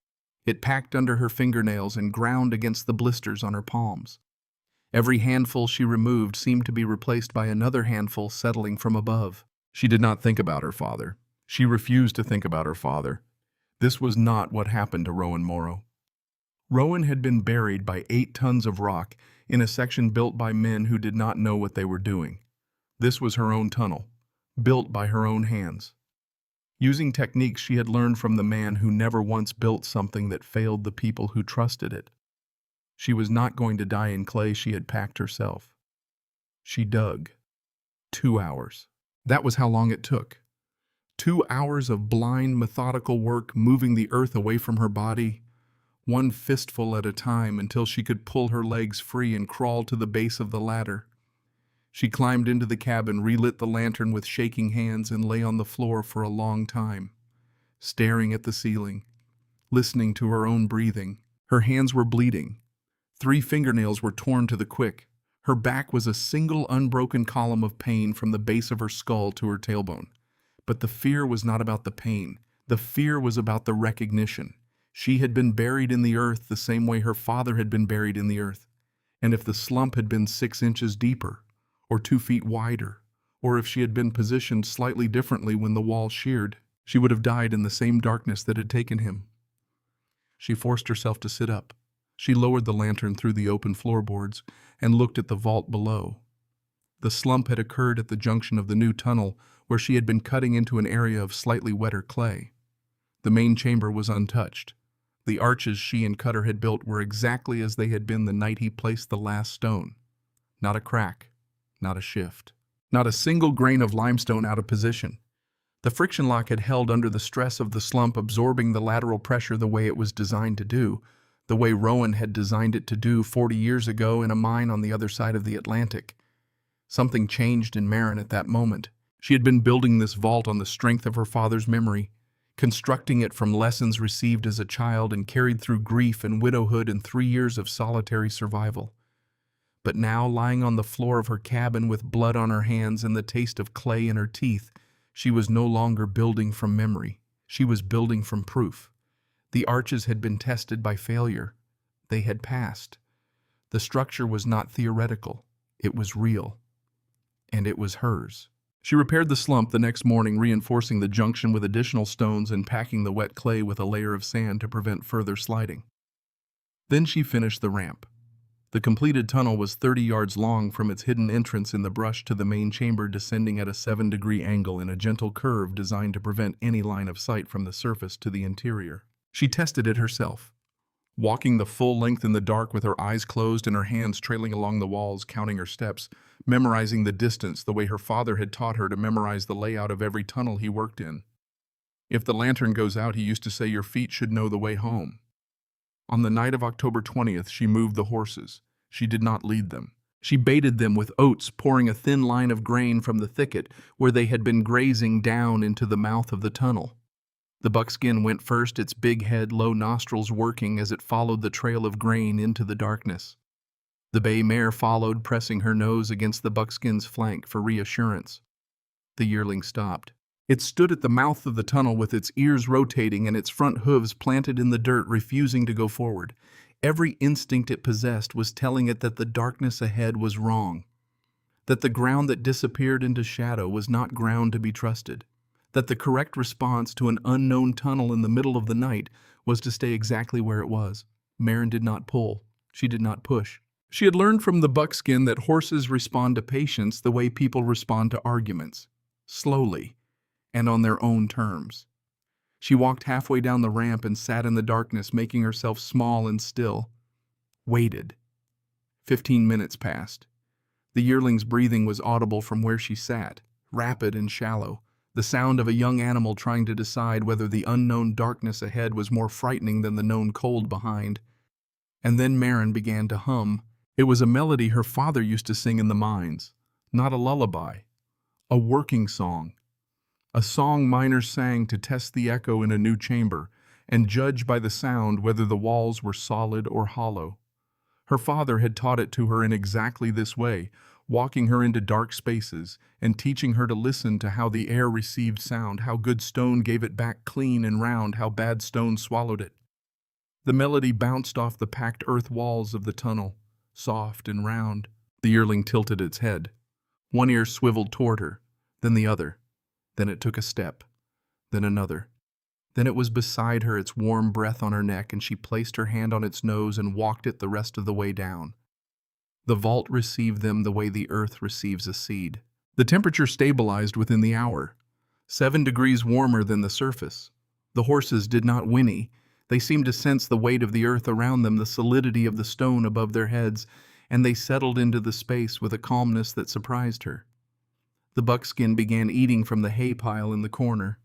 It packed under her fingernails and ground against the blisters on her palms. Every handful she removed seemed to be replaced by another handful settling from above. She did not think about her father. She refused to think about her father. This was not what happened to Rowan Morrow. Rowan had been buried by 8 tons of rock in a section built by men who did not know what they were doing. This was her own tunnel, built by her own hands. Using techniques she had learned from the man who never once built something that failed the people who trusted it. She was not going to die in clay she had packed herself. She dug. 2 hours. That was how long it took. 2 hours of blind, methodical work, moving the earth away from her body, one fistful at a time, until she could pull her legs free and crawl to the base of the ladder. She climbed into the cabin, relit the lantern with shaking hands, and lay on the floor for a long time, staring at the ceiling, listening to her own breathing. Her hands were bleeding. 3 fingernails were torn to the quick. Her back was a single unbroken column of pain from the base of her skull to her tailbone. But the fear was not about the pain. The fear was about the recognition. She had been buried in the earth the same way her father had been buried in the earth. And if the slump had been 6 inches deeper, or 2 feet wider, or if she had been positioned slightly differently when the wall sheared, she would have died in the same darkness that had taken him. She forced herself to sit up. She lowered the lantern through the open floorboards and looked at the vault below. The slump had occurred at the junction of the new tunnel where she had been cutting into an area of slightly wetter clay. The main chamber was untouched. The arches she and Cutter had built were exactly as they had been the night he placed the last stone. Not a crack, not a shift, not a single grain of limestone out of position. The friction lock had held under the stress of the slump, absorbing the lateral pressure the way it was designed to do, the way Rowan had designed it to do 40 years ago in a mine on the other side of the Atlantic. Something changed in Marin at that moment. She had been building this vault on the strength of her father's memory, constructing it from lessons received as a child and carried through grief and widowhood and 3 years of solitary survival. But now, lying on the floor of her cabin with blood on her hands and the taste of clay in her teeth, she was no longer building from memory. She was building from proof. The arches had been tested by failure. They had passed. The structure was not theoretical. It was real. And it was hers. She repaired the slump the next morning, reinforcing the junction with additional stones and packing the wet clay with a layer of sand to prevent further sliding. Then she finished the ramp. The completed tunnel was 30 yards long from its hidden entrance in the brush to the main chamber, descending at a 7-degree angle in a gentle curve designed to prevent any line of sight from the surface to the interior. She tested it herself, walking the full length in the dark with her eyes closed and her hands trailing along the walls, counting her steps, memorizing the distance the way her father had taught her to memorize the layout of every tunnel he worked in. If the lantern goes out, he used to say, your feet should know the way home. On the night of October 20th, she moved the horses. She did not lead them. She baited them with oats, pouring a thin line of grain from the thicket where they had been grazing down into the mouth of the tunnel. The buckskin went first, its big head, low nostrils working as it followed the trail of grain into the darkness. The bay mare followed, pressing her nose against the buckskin's flank for reassurance. The yearling stopped. It stood at the mouth of the tunnel with its ears rotating and its front hooves planted in the dirt, refusing to go forward. Every instinct it possessed was telling it that the darkness ahead was wrong, that the ground that disappeared into shadow was not ground to be trusted, that the correct response to an unknown tunnel in the middle of the night was to stay exactly where it was. Marin did not pull. She did not push. She had learned from the buckskin that horses respond to patience the way people respond to arguments, slowly and on their own terms. She walked halfway down the ramp and sat in the darkness, making herself small and still. Waited. 15 minutes passed. The yearling's breathing was audible from where she sat, rapid and shallow, the sound of a young animal trying to decide whether the unknown darkness ahead was more frightening than the known cold behind. And then Marin began to hum. It was a melody her father used to sing in the mines, not a lullaby, a working song. A song miners sang to test the echo in a new chamber and judge by the sound whether the walls were solid or hollow. Her father had taught it to her in exactly this way, walking her into dark spaces and teaching her to listen to how the air received sound, how good stone gave it back clean and round, how bad stone swallowed it. The melody bounced off the packed earth walls of the tunnel, soft and round. The yearling tilted its head. One ear swiveled toward her, then the other. Then it took a step, then another. Then it was beside her, its warm breath on her neck, and she placed her hand on its nose and walked it the rest of the way down. The vault received them the way the earth receives a seed. The temperature stabilized within the hour, 7 degrees warmer than the surface. The horses did not whinny. They seemed to sense the weight of the earth around them, the solidity of the stone above their heads, and they settled into the space with a calmness that surprised her. The buckskin began eating from the hay pile in the corner.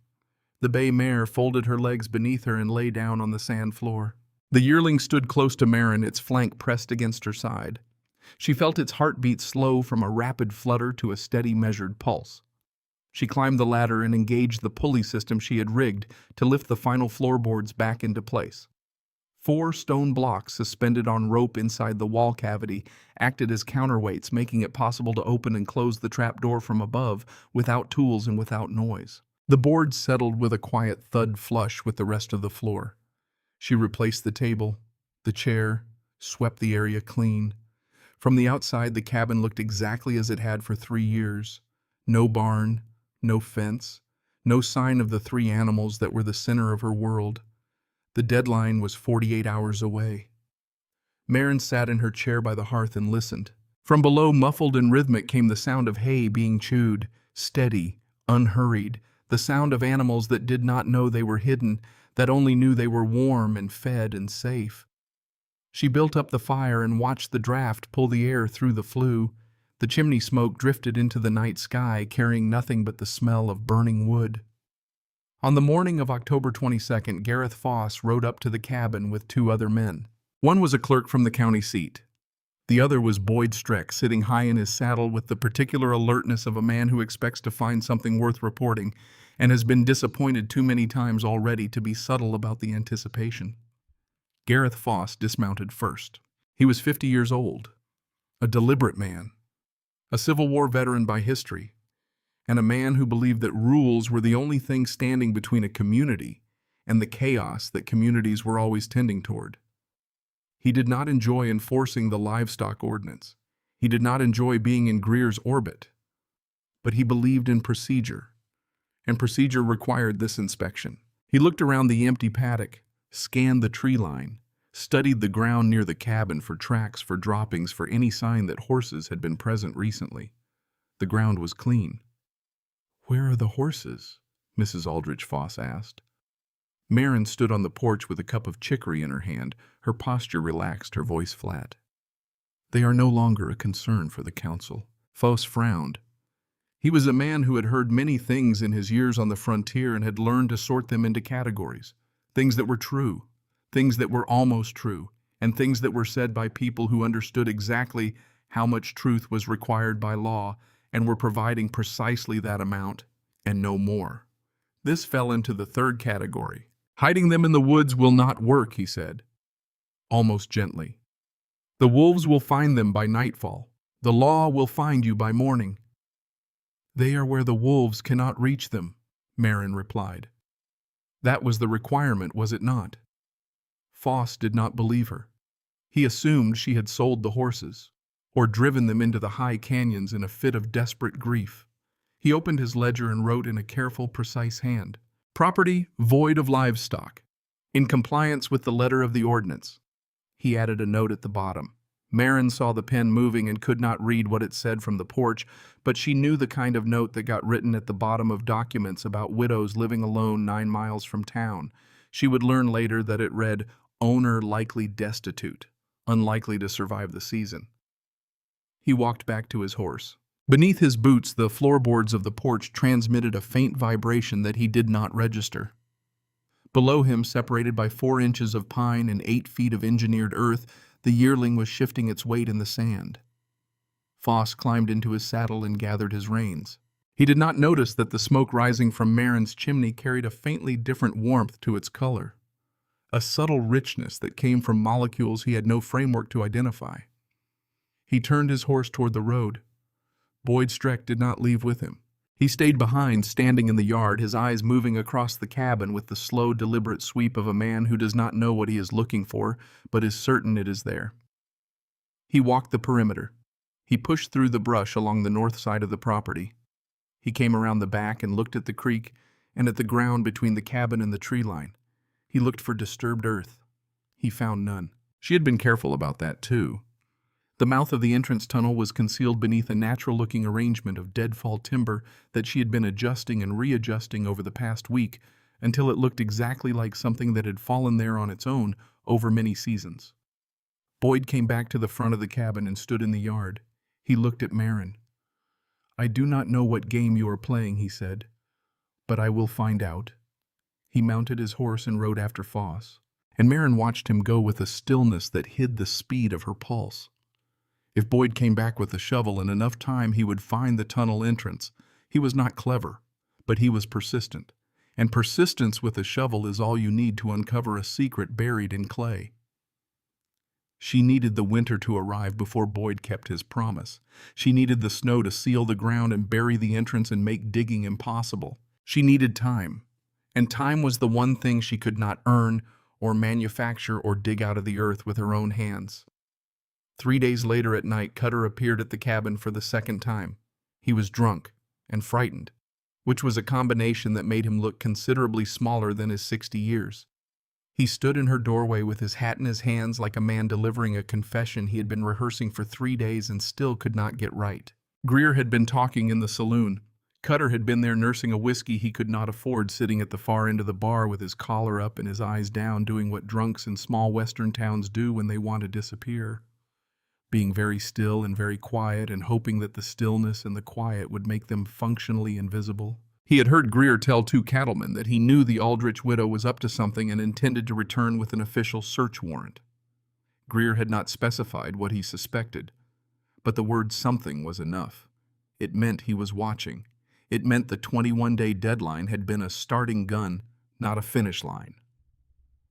The bay mare folded her legs beneath her and lay down on the sand floor. The yearling stood close to Marin, its flank pressed against her side. She felt its heartbeat slow from a rapid flutter to a steady, measured pulse. She climbed the ladder and engaged the pulley system she had rigged to lift the final floorboards back into place. 4 stone blocks suspended on rope inside the wall cavity acted as counterweights, making it possible to open and close the trapdoor from above without tools and without noise. The boards settled with a quiet thud flush with the rest of the floor. She replaced the table, the chair, swept the area clean. From the outside, the cabin looked exactly as it had for 3 years. No barn, no fence, no sign of the 3 animals that were the center of her world. The deadline was 48 hours away. Marin sat in her chair by the hearth and listened. From below, muffled and rhythmic, came the sound of hay being chewed, steady, unhurried, the sound of animals that did not know they were hidden, that only knew they were warm and fed and safe. She built up the fire and watched the draft pull the air through the flue. The chimney smoke drifted into the night sky, carrying nothing but the smell of burning wood. On the morning of October 22nd, Gareth Foss rode up to the cabin with two other men. One was a clerk from the county seat. The other was Boyd Streck, sitting high in his saddle with the particular alertness of a man who expects to find something worth reporting and has been disappointed too many times already to be subtle about the anticipation. Gareth Foss dismounted first. He was 50 years old, a deliberate man, a Civil War veteran by history, and a man who believed that rules were the only thing standing between a community and the chaos that communities were always tending toward. He did not enjoy enforcing the livestock ordinance. He did not enjoy being in Greer's orbit. But he believed in procedure, and procedure required this inspection. He looked around the empty paddock, scanned the tree line, studied the ground near the cabin for tracks, for droppings, for any sign that horses had been present recently. The ground was clean. "Where are the horses?" Mrs. Aldrich Foss asked. Marin stood on the porch with a cup of chicory in her hand, her posture relaxed, her voice flat. "They are no longer a concern for the council." Foss frowned. He was a man who had heard many things in his years on the frontier and had learned to sort them into categories. Things that were true, things that were almost true, and things that were said by people who understood exactly how much truth was required by law and were providing precisely that amount and no more. This fell into the third category. "Hiding them in the woods will not work," he said, almost gently. "The wolves will find them by nightfall. The law will find you by morning." "They are where the wolves cannot reach them," Marin replied. That was the requirement, was it not? Foss did not believe her. He assumed she had sold the horses, or driven them into the high canyons in a fit of desperate grief. He opened his ledger and wrote in a careful, precise hand, "Property void of livestock, in compliance with the letter of the ordinance." He added a note at the bottom. Marin saw the pen moving and could not read what it said from the porch, but she knew the kind of note that got written at the bottom of documents about widows living alone 9 miles from town. She would learn later that it read, "Owner likely destitute, unlikely to survive the season." He walked back to his horse. Beneath his boots, the floorboards of the porch transmitted a faint vibration that he did not register. Below him, separated by 4 inches of pine and 8 feet of engineered earth, the yearling was shifting its weight in the sand. Foss climbed into his saddle and gathered his reins. He did not notice that the smoke rising from Marin's chimney carried a faintly different warmth to its color, a subtle richness that came from molecules he had no framework to identify. He turned his horse toward the road. Boyd Streck did not leave with him. He stayed behind, standing in the yard, his eyes moving across the cabin with the slow, deliberate sweep of a man who does not know what he is looking for, but is certain it is there. He walked the perimeter. He pushed through the brush along the north side of the property. He came around the back and looked at the creek and at the ground between the cabin and the tree line. He looked for disturbed earth. He found none. She had been careful about that, too. The mouth of the entrance tunnel was concealed beneath a natural-looking arrangement of deadfall timber that she had been adjusting and readjusting over the past week until it looked exactly like something that had fallen there on its own over many seasons. Boyd came back to the front of the cabin and stood in the yard. He looked at Marin. "I do not know what game you are playing," he said, "but I will find out." He mounted his horse and rode after Foss, and Marin watched him go with a stillness that hid the speed of her pulse. If Boyd came back with a shovel in enough time, he would find the tunnel entrance. He was not clever, but he was persistent. And persistence with a shovel is all you need to uncover a secret buried in clay. She needed the winter to arrive before Boyd kept his promise. She needed the snow to seal the ground and bury the entrance and make digging impossible. She needed time. And time was the one thing she could not earn or manufacture or dig out of the earth with her own hands. 3 days later at night, Cutter appeared at the cabin for the second time. He was drunk and frightened, which was a combination that made him look considerably smaller than his 60 years. He stood in her doorway with his hat in his hands like a man delivering a confession he had been rehearsing for 3 days and still could not get right. Greer had been talking in the saloon. Cutter had been there nursing a whiskey he could not afford, sitting at the far end of the bar with his collar up and his eyes down, doing what drunks in small western towns do when they want to disappear. Being very still and very quiet and hoping that the stillness and the quiet would make them functionally invisible. He had heard Greer tell two cattlemen that he knew the Aldrich widow was up to something and intended to return with an official search warrant. Greer had not specified what he suspected, but the word something was enough. It meant he was watching. It meant the 21-day deadline had been a starting gun, not a finish line.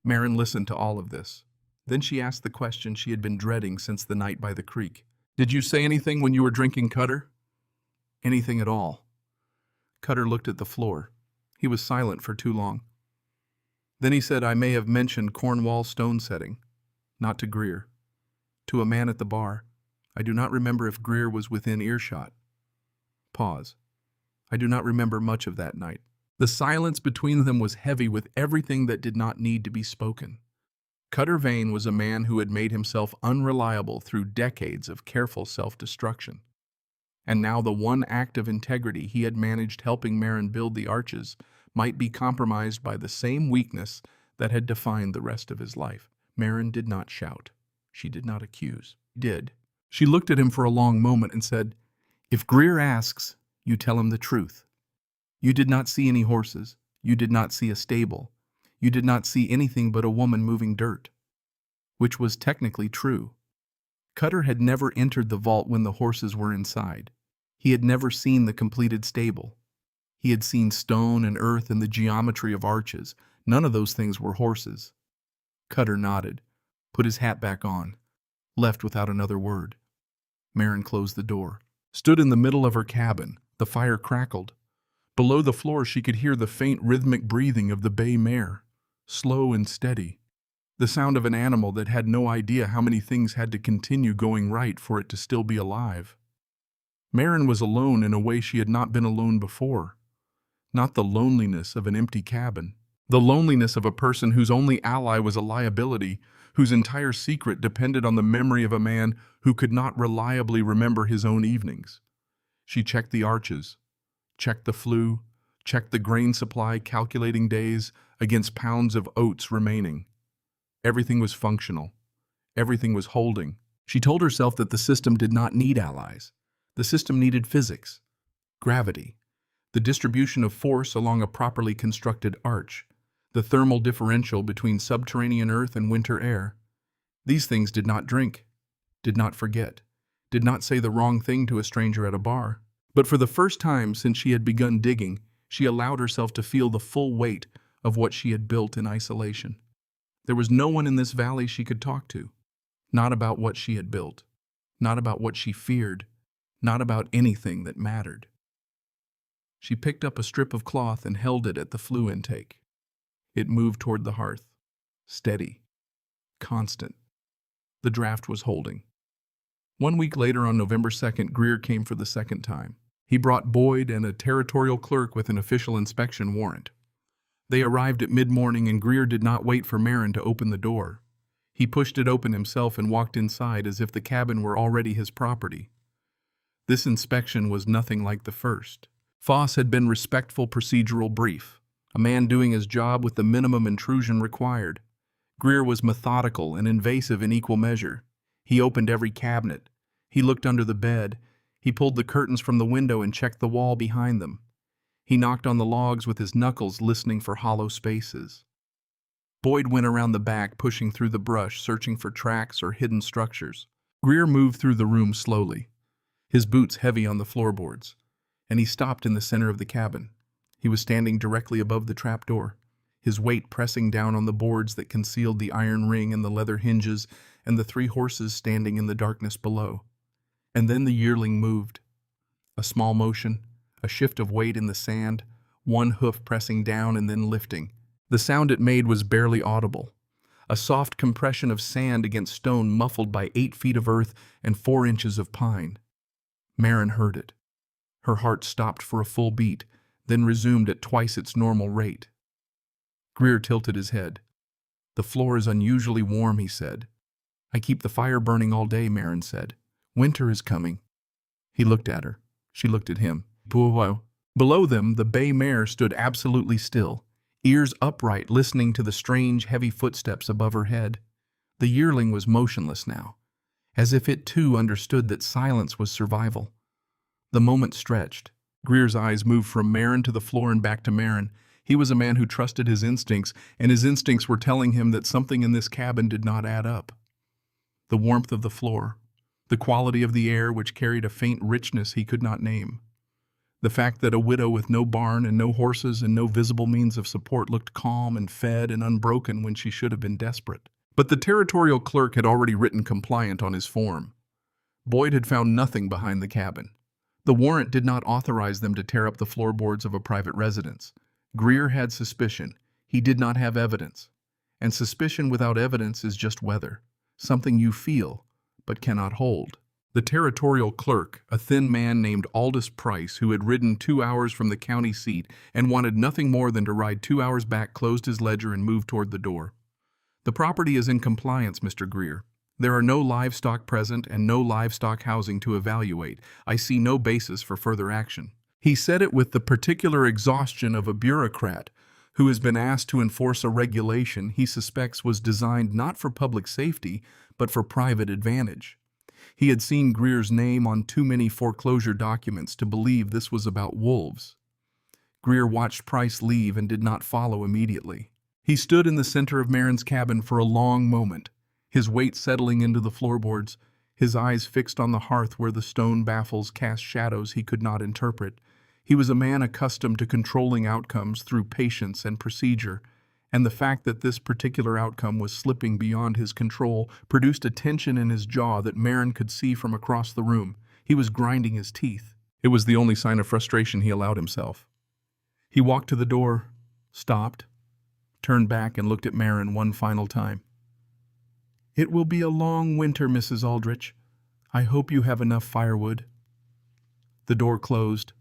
Marin listened to all of this. Then she asked the question she had been dreading since the night by the creek. "Did you say anything when you were drinking, Cutter?" "Anything at all." Cutter looked at the floor. He was silent for too long. Then he said, "I may have mentioned Cornwall stone setting." Not to Greer. To a man at the bar. I do not remember if Greer was within earshot. Pause. I do not remember much of that night. The silence between them was heavy with everything that did not need to be spoken. Cutter Vane was a man who had made himself unreliable through decades of careful self-destruction. And now the one act of integrity he had managed helping Marin build the arches might be compromised by the same weakness that had defined the rest of his life. Marin did not shout. She did not accuse. Did. She looked at him for a long moment and said, "If Greer asks, you tell him the truth. You did not see any horses. You did not see a stable. You did not see anything but a woman moving dirt." Which was technically true. Cutter had never entered the vault when the horses were inside. He had never seen the completed stable. He had seen stone and earth and the geometry of arches. None of those things were horses. Cutter nodded, put his hat back on, left without another word. Marin closed the door, stood in the middle of her cabin. The fire crackled. Below the floor she could hear the faint rhythmic breathing of the bay mare, slow and steady. The sound of an animal that had no idea how many things had to continue going right for it to still be alive. Marin was alone in a way she had not been alone before. Not the loneliness of an empty cabin. The loneliness of a person whose only ally was a liability, whose entire secret depended on the memory of a man who could not reliably remember his own evenings. She checked the arches, checked the flue, checked the grain supply, calculating days against pounds of oats remaining. Everything was functional. Everything was holding. She told herself that the system did not need allies. The system needed physics, gravity, the distribution of force along a properly constructed arch, the thermal differential between subterranean earth and winter air. These things did not drink, did not forget, did not say the wrong thing to a stranger at a bar. But for the first time since she had begun digging, she allowed herself to feel the full weight of what she had built in isolation. There was no one in this valley she could talk to. Not about what she had built. Not about what she feared. Not about anything that mattered. She picked up a strip of cloth and held it at the flue intake. It moved toward the hearth. Steady. Constant. The draft was holding. 1 week later, on November 2nd, Greer came for the second time. He brought Boyd and a territorial clerk with an official inspection warrant. They arrived at mid-morning, and Greer did not wait for Marin to open the door. He pushed it open himself and walked inside as if the cabin were already his property. This inspection was nothing like the first. Foss had been respectful, procedural, brief. A man doing his job with the minimum intrusion required. Greer was methodical and invasive in equal measure. He opened every cabinet. He looked under the bed. He pulled the curtains from the window and checked the wall behind them. He knocked on the logs with his knuckles, listening for hollow spaces. Boyd went around the back, pushing through the brush, searching for tracks or hidden structures. Greer moved through the room slowly, his boots heavy on the floorboards, and he stopped in the center of the cabin. He was standing directly above the trapdoor, his weight pressing down on the boards that concealed the iron ring and the leather hinges and the 3 horses standing in the darkness below. And then the yearling moved. A small motion, a shift of weight in the sand, one hoof pressing down and then lifting. The sound it made was barely audible. A soft compression of sand against stone muffled by 8 feet of earth and 4 inches of pine. Marin heard it. Her heart stopped for a full beat, then resumed at twice its normal rate. Greer tilted his head. "The floor is unusually warm," he said. "I keep the fire burning all day," Marin said. "Winter is coming." He looked at her. She looked at him. Below them, the bay mare stood absolutely still, ears upright, listening to the strange, heavy footsteps above her head. The yearling was motionless now, as if it too understood that silence was survival. The moment stretched. Greer's eyes moved from Marin to the floor and back to Marin. He was a man who trusted his instincts, and his instincts were telling him that something in this cabin did not add up. The warmth of the floor, the quality of the air which carried a faint richness he could not name. The fact that a widow with no barn and no horses and no visible means of support looked calm and fed and unbroken when she should have been desperate. But the territorial clerk had already written compliant on his form. Boyd had found nothing behind the cabin. The warrant did not authorize them to tear up the floorboards of a private residence. Greer had suspicion. He did not have evidence. And suspicion without evidence is just weather, something you feel but cannot hold. The territorial clerk, a thin man named Aldous Price, who had ridden 2 hours from the county seat and wanted nothing more than to ride 2 hours back, closed his ledger and moved toward the door. "The property is in compliance, Mr. Greer. There are no livestock present and no livestock housing to evaluate. I see no basis for further action." He said it with the particular exhaustion of a bureaucrat who has been asked to enforce a regulation he suspects was designed not for public safety, but for private advantage. He had seen Greer's name on too many foreclosure documents to believe this was about wolves. Greer watched Price leave and did not follow immediately. He stood in the center of Marin's cabin for a long moment, his weight settling into the floorboards, his eyes fixed on the hearth where the stone baffles cast shadows he could not interpret. He was a man accustomed to controlling outcomes through patience and procedure, and the fact that this particular outcome was slipping beyond his control produced a tension in his jaw that Marin could see from across the room. He was grinding his teeth. It was the only sign of frustration he allowed himself. He walked to the door, stopped, turned back and looked at Marin one final time. "It will be a long winter, Mrs. Aldrich. I hope you have enough firewood." The door closed.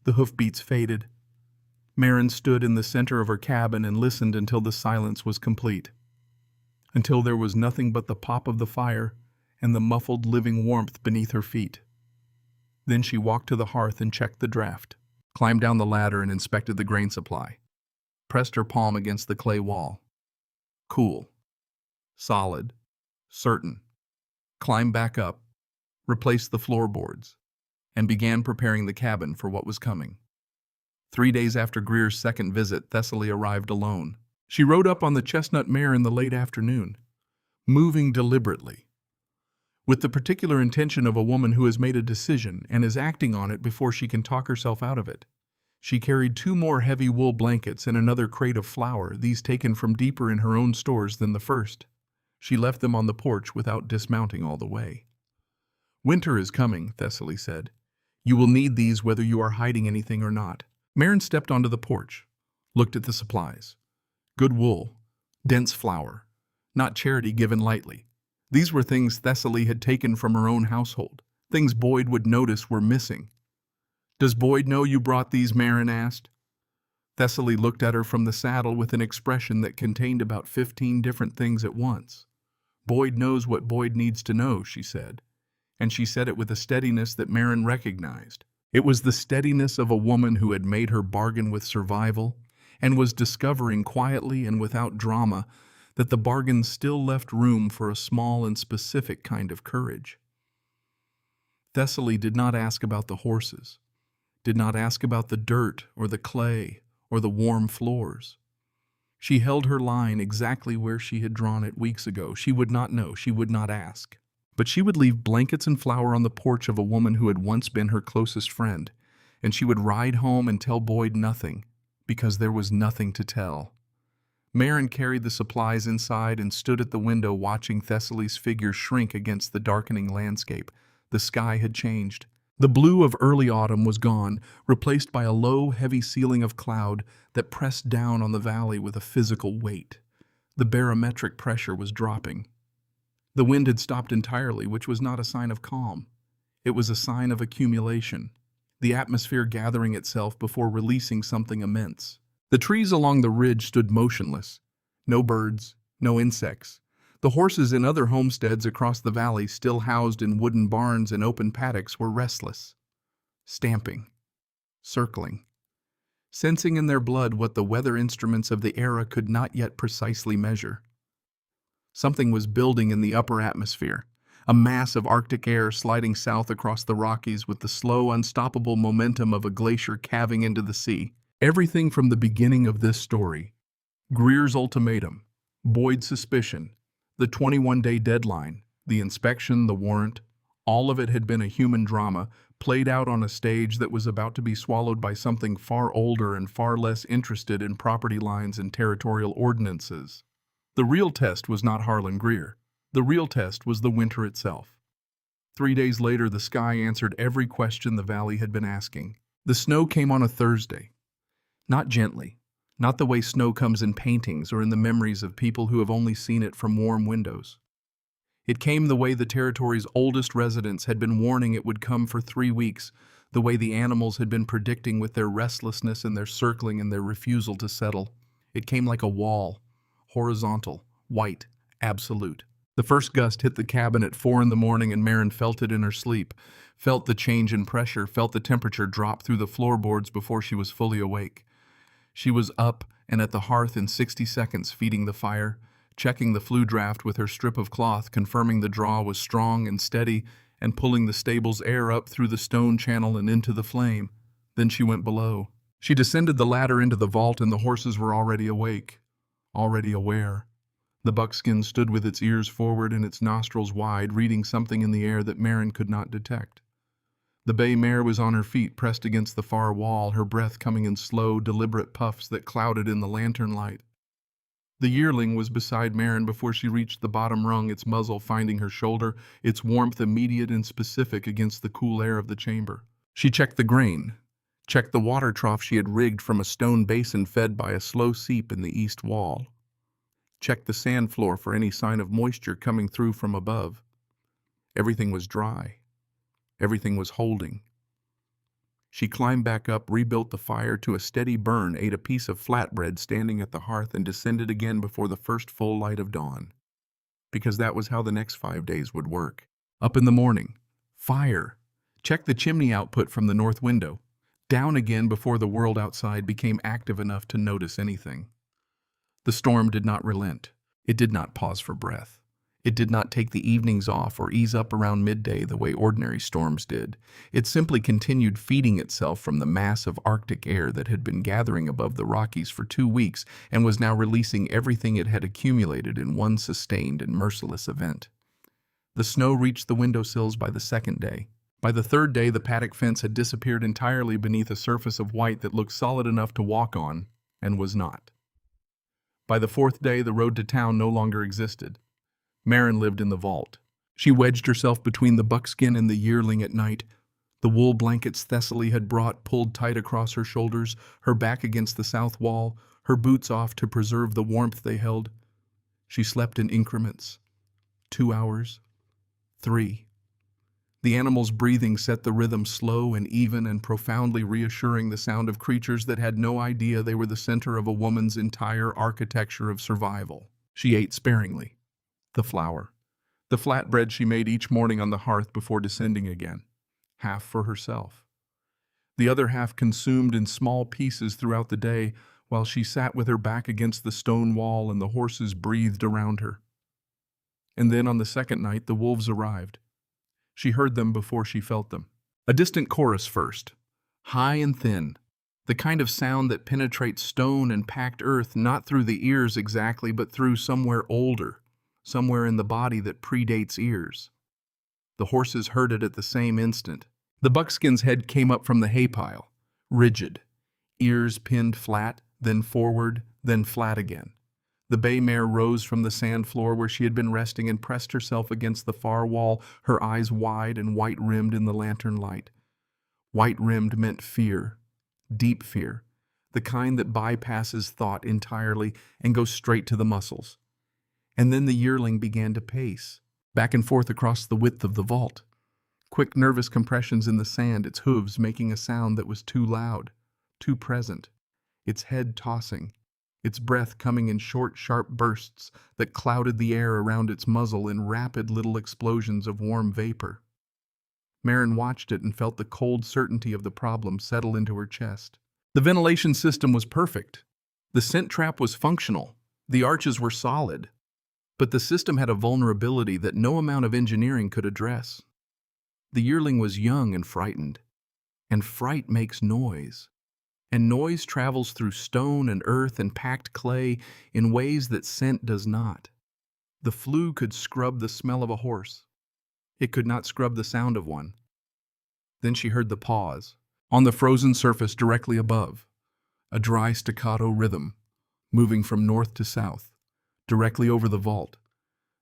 The hoofbeats faded. Marin stood in the center of her cabin and listened until the silence was complete, until there was nothing but the pop of the fire and the muffled living warmth beneath her feet. Then she walked to the hearth and checked the draft, climbed down the ladder and inspected the grain supply, pressed her palm against the clay wall. Cool, solid, certain. Climbed back up, replaced the floorboards, and began preparing the cabin for what was coming. 3 days after Greer's second visit, Thessaly arrived alone. She rode up on the chestnut mare in the late afternoon, moving deliberately, with the particular intention of a woman who has made a decision and is acting on it before she can talk herself out of it. She carried 2 more heavy wool blankets and another crate of flour, these taken from deeper in her own stores than the first. She left them on the porch without dismounting all the way. "Winter is coming," Thessaly said. "You will need these whether you are hiding anything or not." Marin stepped onto the porch, looked at the supplies. Good wool, dense flour, not charity given lightly. These were things Thessaly had taken from her own household, things Boyd would notice were missing. "Does Boyd know you brought these?" Marin asked. Thessaly looked at her from the saddle with an expression that contained about 15 different things at once. "Boyd knows what Boyd needs to know," she said, and she said it with a steadiness that Marin recognized. It was the steadiness of a woman who had made her bargain with survival and was discovering quietly and without drama that the bargain still left room for a small and specific kind of courage. Thessaly did not ask about the horses, did not ask about the dirt or the clay or the warm floors. She held her line exactly where she had drawn it weeks ago. She would not know, she would not ask. But she would leave blankets and flour on the porch of a woman who had once been her closest friend, and she would ride home and tell Boyd nothing, because there was nothing to tell. Marin carried the supplies inside and stood at the window watching Thessaly's figure shrink against the darkening landscape. The sky had changed. The blue of early autumn was gone, replaced by a low, heavy ceiling of cloud that pressed down on the valley with a physical weight. The barometric pressure was dropping. The wind had stopped entirely, which was not a sign of calm. It was a sign of accumulation, the atmosphere gathering itself before releasing something immense. The trees along the ridge stood motionless. No birds, No insects. The horses in other homesteads across the valley, still housed in wooden barns and open paddocks, were restless, stamping, circling, sensing in their blood what the weather instruments of the era could not yet precisely measure. Something was building in the upper atmosphere, a mass of Arctic air sliding south across the Rockies with the slow, unstoppable momentum of a glacier calving into the sea. Everything from the beginning of this story, Greer's ultimatum, Boyd's suspicion, the 21-day deadline, the inspection, the warrant, all of it had been a human drama played out on a stage that was about to be swallowed by something far older and far less interested in property lines and territorial ordinances. The real test was not Harlan Greer. The real test was the winter itself. 3 days later, the sky answered every question the valley had been asking. The snow came on a Thursday. Not gently, not the way snow comes in paintings or in the memories of people who have only seen it from warm windows. It came the way the territory's oldest residents had been warning it would come for 3 weeks, the way the animals had been predicting with their restlessness and their circling and their refusal to settle. It came like a wall, horizontal, white, absolute. The first gust hit the cabin at 4 in the morning, and Maren felt it in her sleep, felt the change in pressure, felt the temperature drop through the floorboards before she was fully awake. She was up and at the hearth in 60 seconds, feeding the fire, checking the flue draft with her strip of cloth, confirming the draw was strong and steady, and pulling the stable's air up through the stone channel and into the flame. Then she went below. She descended the ladder into the vault, and the horses were already awake, already aware. The buckskin stood with its ears forward and its nostrils wide, reading something in the air that Maren could not detect. The bay mare was on her feet, pressed against the far wall, her breath coming in slow, deliberate puffs that clouded in the lantern light. The yearling was beside Maren before she reached the bottom rung, its muzzle finding her shoulder, its warmth immediate and specific against the cool air of the chamber. She checked the grain, checked the water trough she had rigged from a stone basin fed by a slow seep in the east wall, checked the sand floor for any sign of moisture coming through from above. Everything was dry. Everything was holding. She climbed back up, rebuilt the fire to a steady burn, ate a piece of flatbread standing at the hearth, and descended again before the first full light of dawn. Because that was how the next 5 days would work. Up in the morning. Fire. Check the chimney output from the north window. Down again before the world outside became active enough to notice anything. The storm did not relent. It did not pause for breath. It did not take the evenings off or ease up around midday the way ordinary storms did. It simply continued feeding itself from the mass of Arctic air that had been gathering above the Rockies for 2 weeks and was now releasing everything it had accumulated in one sustained and merciless event. The snow reached the windowsills by the second day. By the third day, the paddock fence had disappeared entirely beneath a surface of white that looked solid enough to walk on, and was not. By the fourth day, the road to town no longer existed. Maren lived in the vault. She wedged herself between the buckskin and the yearling at night, the wool blankets Thessaly had brought pulled tight across her shoulders, her back against the south wall, her boots off to preserve the warmth they held. She slept in increments. 2 hours. 3. The animal's breathing set the rhythm slow and even and profoundly reassuring, the sound of creatures that had no idea they were the center of a woman's entire architecture of survival. She ate sparingly. The flour, the flatbread she made each morning on the hearth before descending again, half for herself. The other half consumed in small pieces throughout the day while she sat with her back against the stone wall and the horses breathed around her. And then on the second night the wolves arrived. She heard them before she felt them. A distant chorus first, high and thin, the kind of sound that penetrates stone and packed earth, not through the ears exactly, but through somewhere older, somewhere in the body that predates ears. The horses heard it at the same instant. The buckskin's head came up from the hay pile, rigid, ears pinned flat, then forward, then flat again. The bay mare rose from the sand floor where she had been resting and pressed herself against the far wall, her eyes wide and white-rimmed in the lantern light. White-rimmed meant fear, deep fear, the kind that bypasses thought entirely and goes straight to the muscles. And then the yearling began to pace, back and forth across the width of the vault. Quick nervous compressions in the sand, its hooves making a sound that was too loud, too present, its head tossing, its breath coming in short, sharp bursts that clouded the air around its muzzle in rapid little explosions of warm vapor. Marin watched it and felt the cold certainty of the problem settle into her chest. The ventilation system was perfect. The scent trap was functional. The arches were solid. But the system had a vulnerability that no amount of engineering could address. The yearling was young and frightened. And fright makes noise. And noise travels through stone and earth and packed clay in ways that scent does not. The flue could scrub the smell of a horse. It could not scrub the sound of one. Then she heard the pause. On the frozen surface directly above, a dry staccato rhythm, moving from north to south, directly over the vault.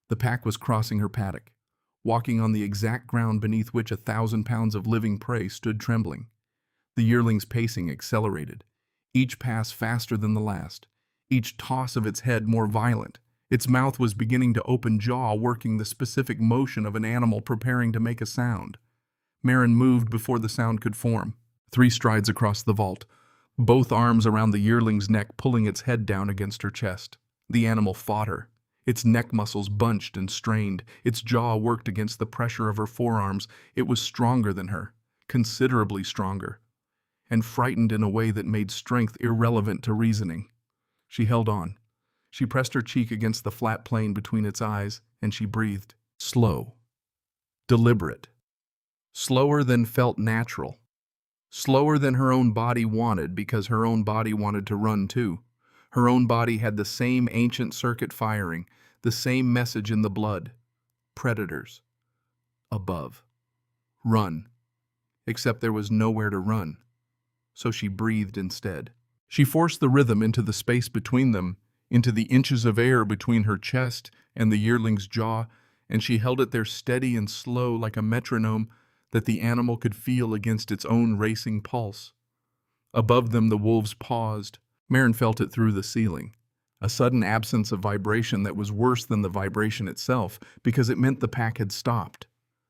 The pack was crossing her paddock, walking on the exact ground beneath which 1,000 pounds of living prey stood trembling. The yearling's pacing accelerated, each pass faster than the last, each toss of its head more violent. Its mouth was beginning to open, jaw working the specific motion of an animal preparing to make a sound. Marin moved before the sound could form. 3 strides across the vault, both arms around the yearling's neck, pulling its head down against her chest. The animal fought her. Its neck muscles bunched and strained. Its jaw worked against the pressure of her forearms. It was stronger than her, considerably stronger, and frightened in a way that made strength irrelevant to reasoning. She held on. She pressed her cheek against the flat plane between its eyes, and she breathed. Slow. Deliberate. Slower than felt natural. Slower than her own body wanted, because her own body wanted to run too. Her own body had the same ancient circuit firing, the same message in the blood. Predators. Above. Run. Except there was nowhere to run. So she breathed instead. She forced the rhythm into the space between them, into the inches of air between her chest and the yearling's jaw, and she held it there steady and slow like a metronome that the animal could feel against its own racing pulse. Above them the wolves paused. Marin felt it through the ceiling. A sudden absence of vibration that was worse than the vibration itself, because it meant the pack had stopped.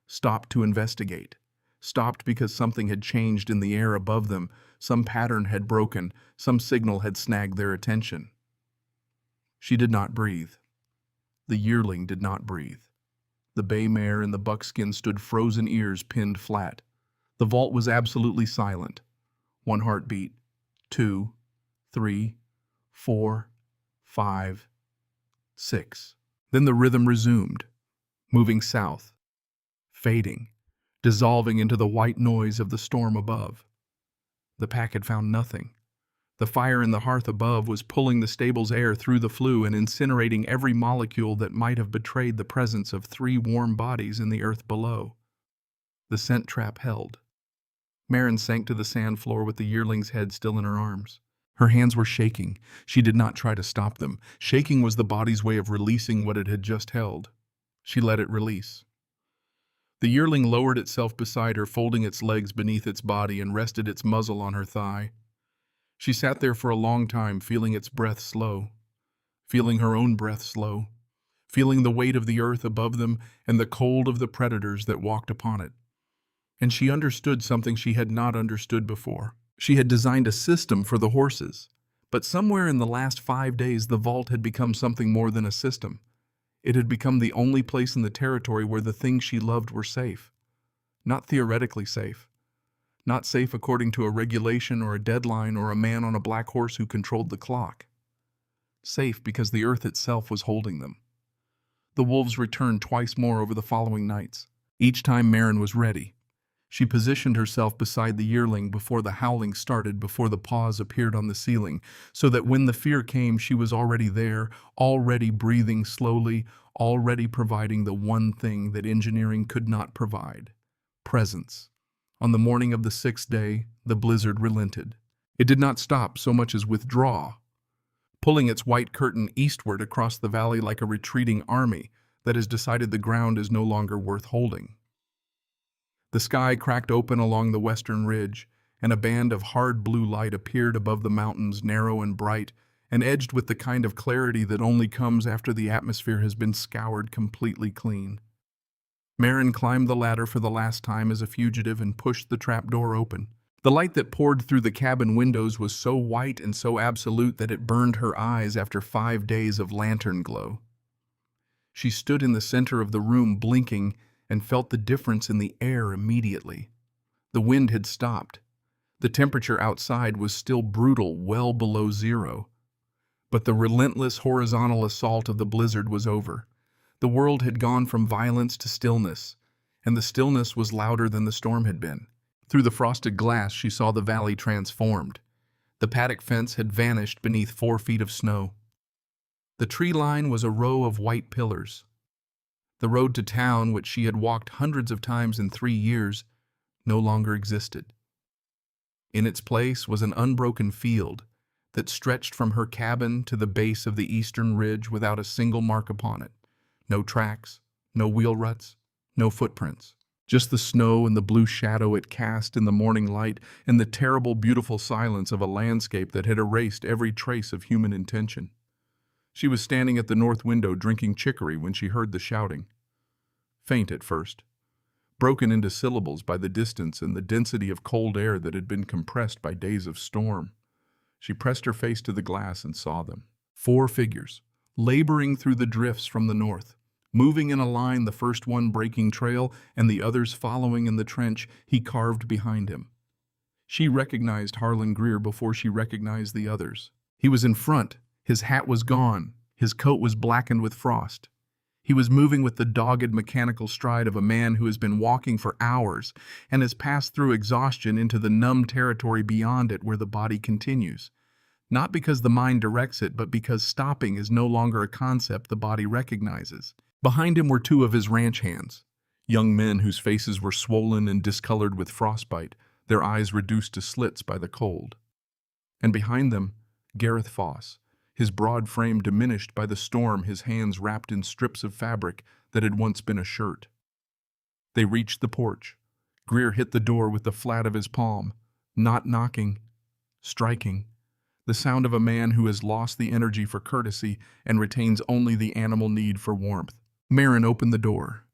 Stopped to investigate. Stopped because something had changed in the air above them. Some pattern had broken. Some signal had snagged their attention. She did not breathe. The yearling did not breathe. The bay mare and the buckskin stood frozen, ears pinned flat. The vault was absolutely silent. 1 heartbeat, 2, 3, 4, 5, 6. Then the rhythm resumed, moving south, fading, dissolving into the white noise of the storm above. The pack had found nothing. The fire in the hearth above was pulling the stable's air through the flue and incinerating every molecule that might have betrayed the presence of 3 warm bodies in the earth below. The scent trap held. Marin sank to the sand floor with the yearling's head still in her arms. Her hands were shaking. She did not try to stop them. Shaking was the body's way of releasing what it had just held. She let it release. The yearling lowered itself beside her, folding its legs beneath its body, and rested its muzzle on her thigh. She sat there for a long time, feeling its breath slow, feeling her own breath slow, feeling the weight of the earth above them and the cold of the predators that walked upon it. And she understood something she had not understood before. She had designed a system for the horses, but somewhere in the last 5 days the vault had become something more than a system. It had become the only place in the territory where the things she loved were safe. Not theoretically safe. Not safe according to a regulation or a deadline or a man on a black horse who controlled the clock. Safe because the earth itself was holding them. The wolves returned twice more over the following nights. Each time Marin was ready. She positioned herself beside the yearling before the howling started, before the pause appeared on the ceiling, so that when the fear came, she was already there, already breathing slowly, already providing the one thing that engineering could not provide: presence. On the morning of the 6th day, the blizzard relented. It did not stop so much as withdraw, pulling its white curtain eastward across the valley like a retreating army that has decided the ground is no longer worth holding. The sky cracked open along the western ridge, and a band of hard blue light appeared above the mountains, narrow and bright, and edged with the kind of clarity that only comes after the atmosphere has been scoured completely clean. Marin climbed the ladder for the last time as a fugitive and pushed the trapdoor open. The light that poured through the cabin windows was so white and so absolute that it burned her eyes after 5 days of lantern glow. She stood in the center of the room blinking and felt the difference in the air immediately. The wind had stopped. The temperature outside was still brutal, well below zero. But the relentless horizontal assault of the blizzard was over. The world had gone from violence to stillness, and the stillness was louder than the storm had been. Through the frosted glass, she saw the valley transformed. The paddock fence had vanished beneath 4 feet of snow. The tree line was a row of white pillars. The road to town, which she had walked hundreds of times in 3 years, no longer existed. In its place was an unbroken field that stretched from her cabin to the base of the eastern ridge without a single mark upon it. No tracks, no wheel ruts, no footprints. Just the snow and the blue shadow it cast in the morning light and the terrible, beautiful silence of a landscape that had erased every trace of human intention. She was standing at the north window drinking chicory when she heard the shouting. Faint at first, broken into syllables by the distance and the density of cold air that had been compressed by days of storm. She pressed her face to the glass and saw them. 4 figures, laboring through the drifts from the north, moving in a line, the first one breaking trail and the others following in the trench he carved behind him. She recognized Harlan Greer before she recognized the others. He was in front. His hat was gone. His coat was blackened with frost. He was moving with the dogged mechanical stride of a man who has been walking for hours and has passed through exhaustion into the numb territory beyond it where the body continues. Not because the mind directs it, but because stopping is no longer a concept the body recognizes. Behind him were 2 of his ranch hands, young men whose faces were swollen and discolored with frostbite, their eyes reduced to slits by the cold. And behind them, Gareth Foss, his broad frame diminished by the storm, his hands wrapped in strips of fabric that had once been a shirt. They reached the porch. Greer hit the door with the flat of his palm, not knocking, striking. The sound of a man who has lost the energy for courtesy and retains only the animal need for warmth. Marin opened the door.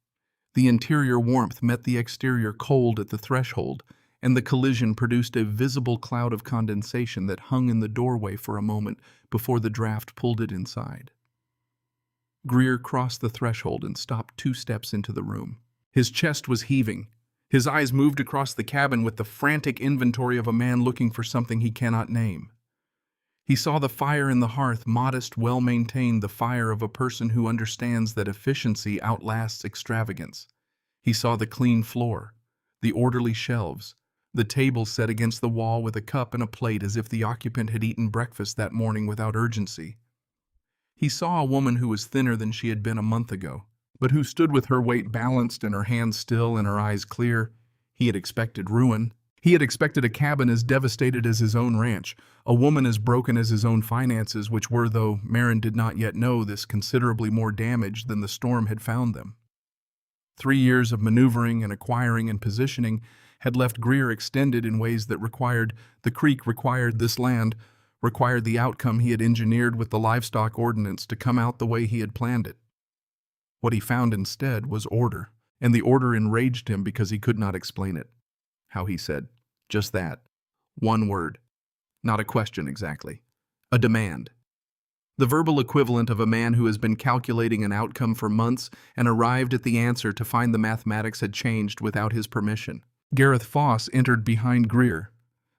The interior warmth met the exterior cold at the threshold, and the collision produced a visible cloud of condensation that hung in the doorway for a moment before the draft pulled it inside. Greer crossed the threshold and stopped 2 steps into the room. His chest was heaving. His eyes moved across the cabin with the frantic inventory of a man looking for something he cannot name. He saw the fire in the hearth, modest, well-maintained, the fire of a person who understands that efficiency outlasts extravagance. He saw the clean floor, the orderly shelves, the table set against the wall with a cup and a plate as if the occupant had eaten breakfast that morning without urgency. He saw a woman who was thinner than she had been a month ago, but who stood with her weight balanced and her hands still and her eyes clear. He had expected ruin. He had expected a cabin as devastated as his own ranch, a woman as broken as his own finances, which were, though Marin did not yet know this, considerably more damaged than the storm had found them. 3 years of maneuvering and acquiring and positioning had left Greer extended in ways that required the creek, required this land, required the outcome he had engineered with the livestock ordinance to come out the way he had planned it. What he found instead was order, and the order enraged him because he could not explain it. How he said, just that. 1 word. Not a question exactly. A demand. The verbal equivalent of a man who has been calculating an outcome for months and arrived at the answer to find the mathematics had changed without his permission. Gareth Foss entered behind Greer.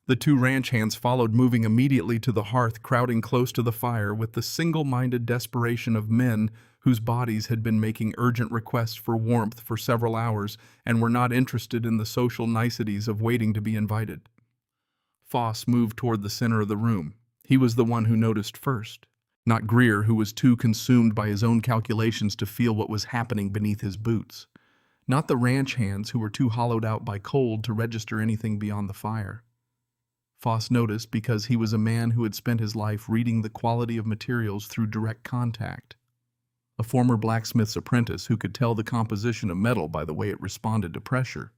The 2 ranch hands followed, moving immediately to the hearth, crowding close to the fire with the single-minded desperation of men whose bodies had been making urgent requests for warmth for several hours and were not interested in the social niceties of waiting to be invited. Foss moved toward the center of the room. He was the one who noticed first, not Greer, who was too consumed by his own calculations to feel what was happening beneath his boots, not the ranch hands who were too hollowed out by cold to register anything beyond the fire. Foss noticed because he was a man who had spent his life reading the quality of materials through direct contact. A former blacksmith's apprentice who could tell the composition of metal by the way it responded to pressure.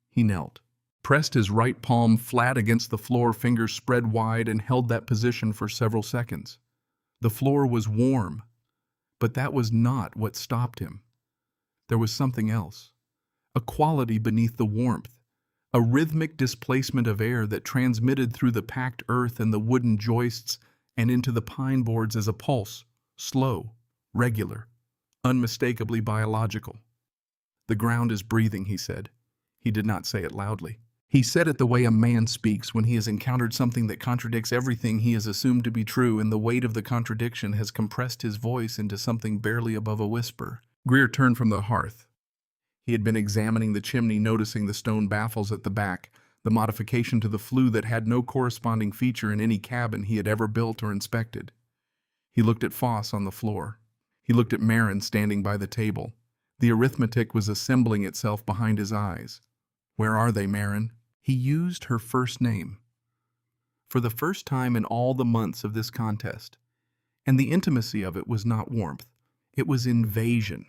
He knelt, pressed his right palm flat against the floor, fingers spread wide, and held that position for several seconds. The floor was warm, but that was not what stopped him. There was something else, a quality beneath the warmth, a rhythmic displacement of air that transmitted through the packed earth and the wooden joists and into the pine boards as a pulse, slow, regular, unmistakably biological. "The ground is breathing," he said. He did not say it loudly. He said it the way a man speaks when he has encountered something that contradicts everything he has assumed to be true, and the weight of the contradiction has compressed his voice into something barely above a whisper. Greer turned from the hearth. He had been examining the chimney, noticing the stone baffles at the back, the modification to the flue that had no corresponding feature in any cabin he had ever built or inspected. He looked at Foss on the floor. He looked at Marin standing by the table. The arithmetic was assembling itself behind his eyes. "Where are they, Marin?" He used her first name. For the first time in all the months of this contest. And the intimacy of it was not warmth. It was invasion.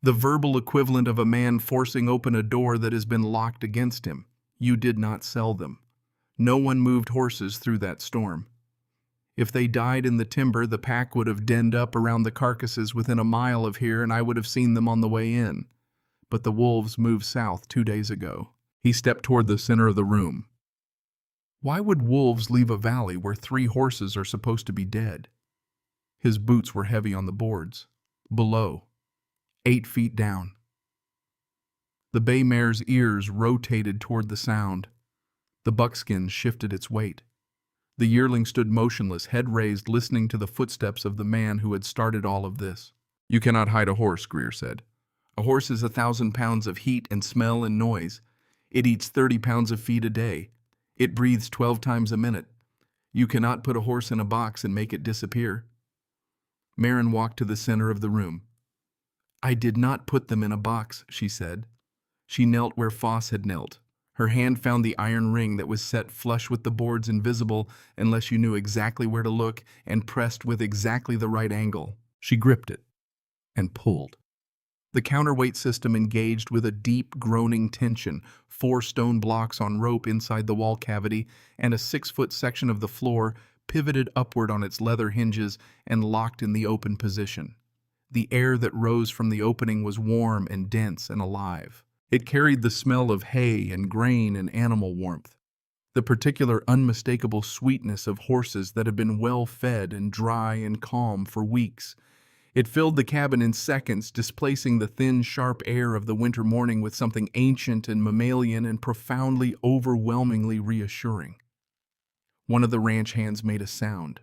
The verbal equivalent of a man forcing open a door that has been locked against him. You did not sell them. No one moved horses through that storm. If they died in the timber, the pack would have denned up around the carcasses within a mile of here, and I would have seen them on the way in. But the wolves moved south 2 days ago. He stepped toward the center of the room. Why would wolves leave a valley where 3 horses are supposed to be dead? His boots were heavy on the boards. Below, 8 feet down. The bay mare's ears rotated toward the sound. The buckskin shifted its weight. The yearling stood motionless, head raised, listening to the footsteps of the man who had started all of this. "You cannot hide a horse," Greer said. "A horse is 1,000 pounds of heat and smell and noise. It eats 30 pounds of feed a day. It breathes 12 times a minute. You cannot put a horse in a box and make it disappear." Marin walked to the center of the room. "I did not put them in a box," she said. She knelt where Foss had knelt. Her hand found the iron ring that was set flush with the boards, invisible unless you knew exactly where to look, and pressed with exactly the right angle. She gripped it and pulled. The counterweight system engaged with a deep, groaning tension, 4 stone blocks on rope inside the wall cavity, and a 6-foot section of the floor pivoted upward on its leather hinges and locked in the open position. The air that rose from the opening was warm and dense and alive. It carried the smell of hay and grain and animal warmth, the particular unmistakable sweetness of horses that had been well fed and dry and calm for weeks. It filled the cabin in seconds, displacing the thin, sharp air of the winter morning with something ancient and mammalian and profoundly, overwhelmingly reassuring. One of the ranch hands made a sound.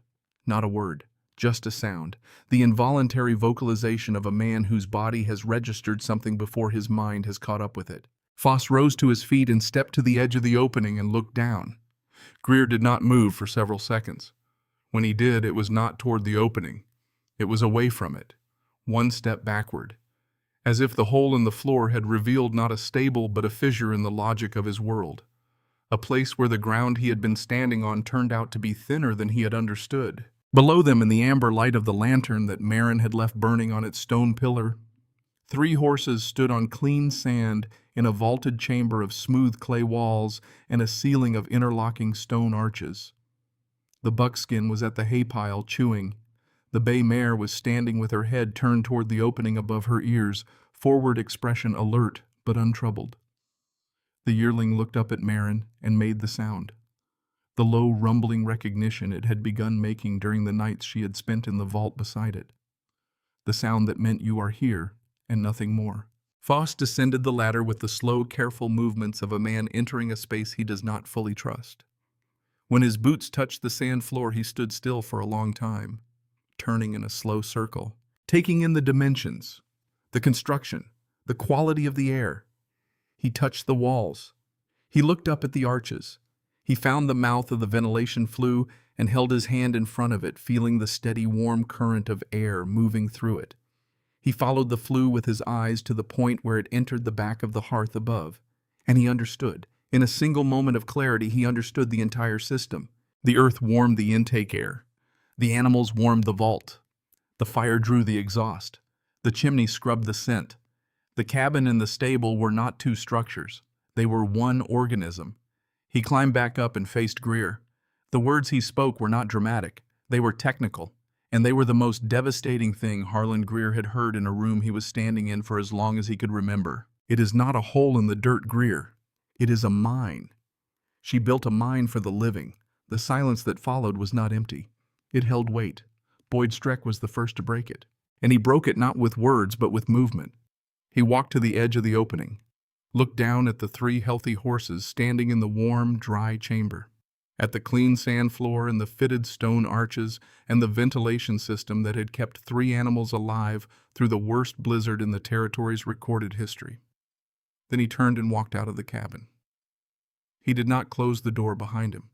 Not a word, just a sound. The involuntary vocalization of a man whose body has registered something before his mind has caught up with it. Foss rose to his feet and stepped to the edge of the opening and looked down. Greer did not move for several seconds. When he did, it was not toward the opening. It was away from it, 1 step backward, as if the hole in the floor had revealed not a stable but a fissure in the logic of his world, a place where the ground he had been standing on turned out to be thinner than he had understood. Below them, in the amber light of the lantern that Marin had left burning on its stone pillar, 3 horses stood on clean sand in a vaulted chamber of smooth clay walls and a ceiling of interlocking stone arches. The buckskin was at the hay pile, chewing. The bay mare was standing with her head turned toward the opening above her ears, forward expression alert but untroubled. The yearling looked up at Marin and made the sound. The low, rumbling recognition it had begun making during the nights she had spent in the vault beside it. The sound that meant you are here, and nothing more. Foss descended the ladder with the slow, careful movements of a man entering a space he does not fully trust. When his boots touched the sand floor, he stood still for a long time, turning in a slow circle, taking in the dimensions, the construction, the quality of the air. He touched the walls. He looked up at the arches. He found the mouth of the ventilation flue and held his hand in front of it, feeling the steady, warm current of air moving through it. He followed the flue with his eyes to the point where it entered the back of the hearth above, and he understood. In a single moment of clarity, he understood the entire system. The earth warmed the intake air. The animals warmed the vault. The fire drew the exhaust. The chimney scrubbed the scent. The cabin and the stable were not 2 structures. They were one organism. He climbed back up and faced Greer. The words he spoke were not dramatic. They were technical, and they were the most devastating thing Harlan Greer had heard in a room he was standing in for as long as he could remember. "It is not a hole in the dirt, Greer. It is a mine. She built a mine for the living. The silence that followed was not empty. It held weight. Boyd Streck was the first to break it. And he broke it not with words, but with movement. He walked to the edge of the opening, looked down at the 3 healthy horses standing in the warm, dry chamber, at the clean sand floor and the fitted stone arches and the ventilation system that had kept 3 animals alive through the worst blizzard in the territory's recorded history. Then he turned and walked out of the cabin. He did not close the door behind him.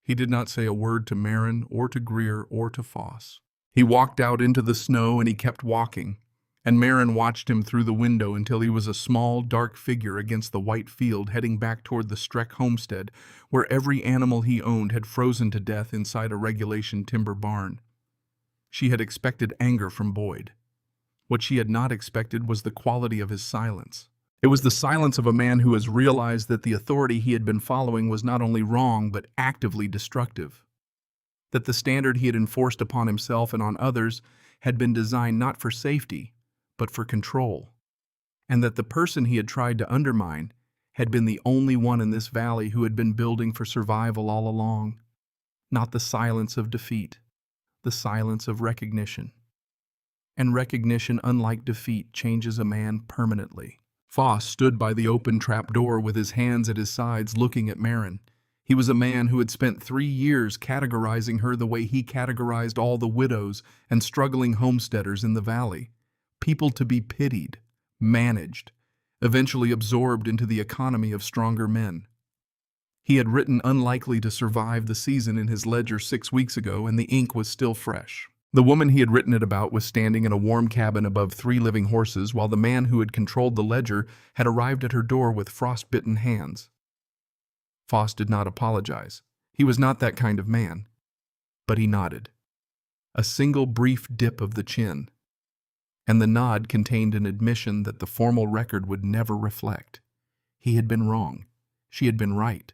He did not say a word to Marin or to Greer or to Foss. He walked out into the snow and he kept walking, and Marin watched him through the window until he was a small, dark figure against the white field heading back toward the Streck homestead, where every animal he owned had frozen to death inside a regulation timber barn. She had expected anger from Boyd. What she had not expected was the quality of his silence. It was the silence of a man who has realized that the authority he had been following was not only wrong but actively destructive. That the standard he had enforced upon himself and on others had been designed not for safety, but for control. And that the person he had tried to undermine had been the only one in this valley who had been building for survival all along. Not the silence of defeat, the silence of recognition. And recognition, unlike defeat, changes a man permanently. Foss stood by the open trap door with his hands at his sides looking at Marin. He was a man who had spent 3 years categorizing her the way he categorized all the widows and struggling homesteaders in the valley. People to be pitied, managed, eventually absorbed into the economy of stronger men. He had written unlikely to survive the season in his ledger 6 weeks ago, and the ink was still fresh. The woman he had written it about was standing in a warm cabin above 3 living horses, while the man who had controlled the ledger had arrived at her door with frostbitten hands. Foss did not apologize. He was not that kind of man. But he nodded. A single brief dip of the chin. And the nod contained an admission that the formal record would never reflect. He had been wrong. She had been right.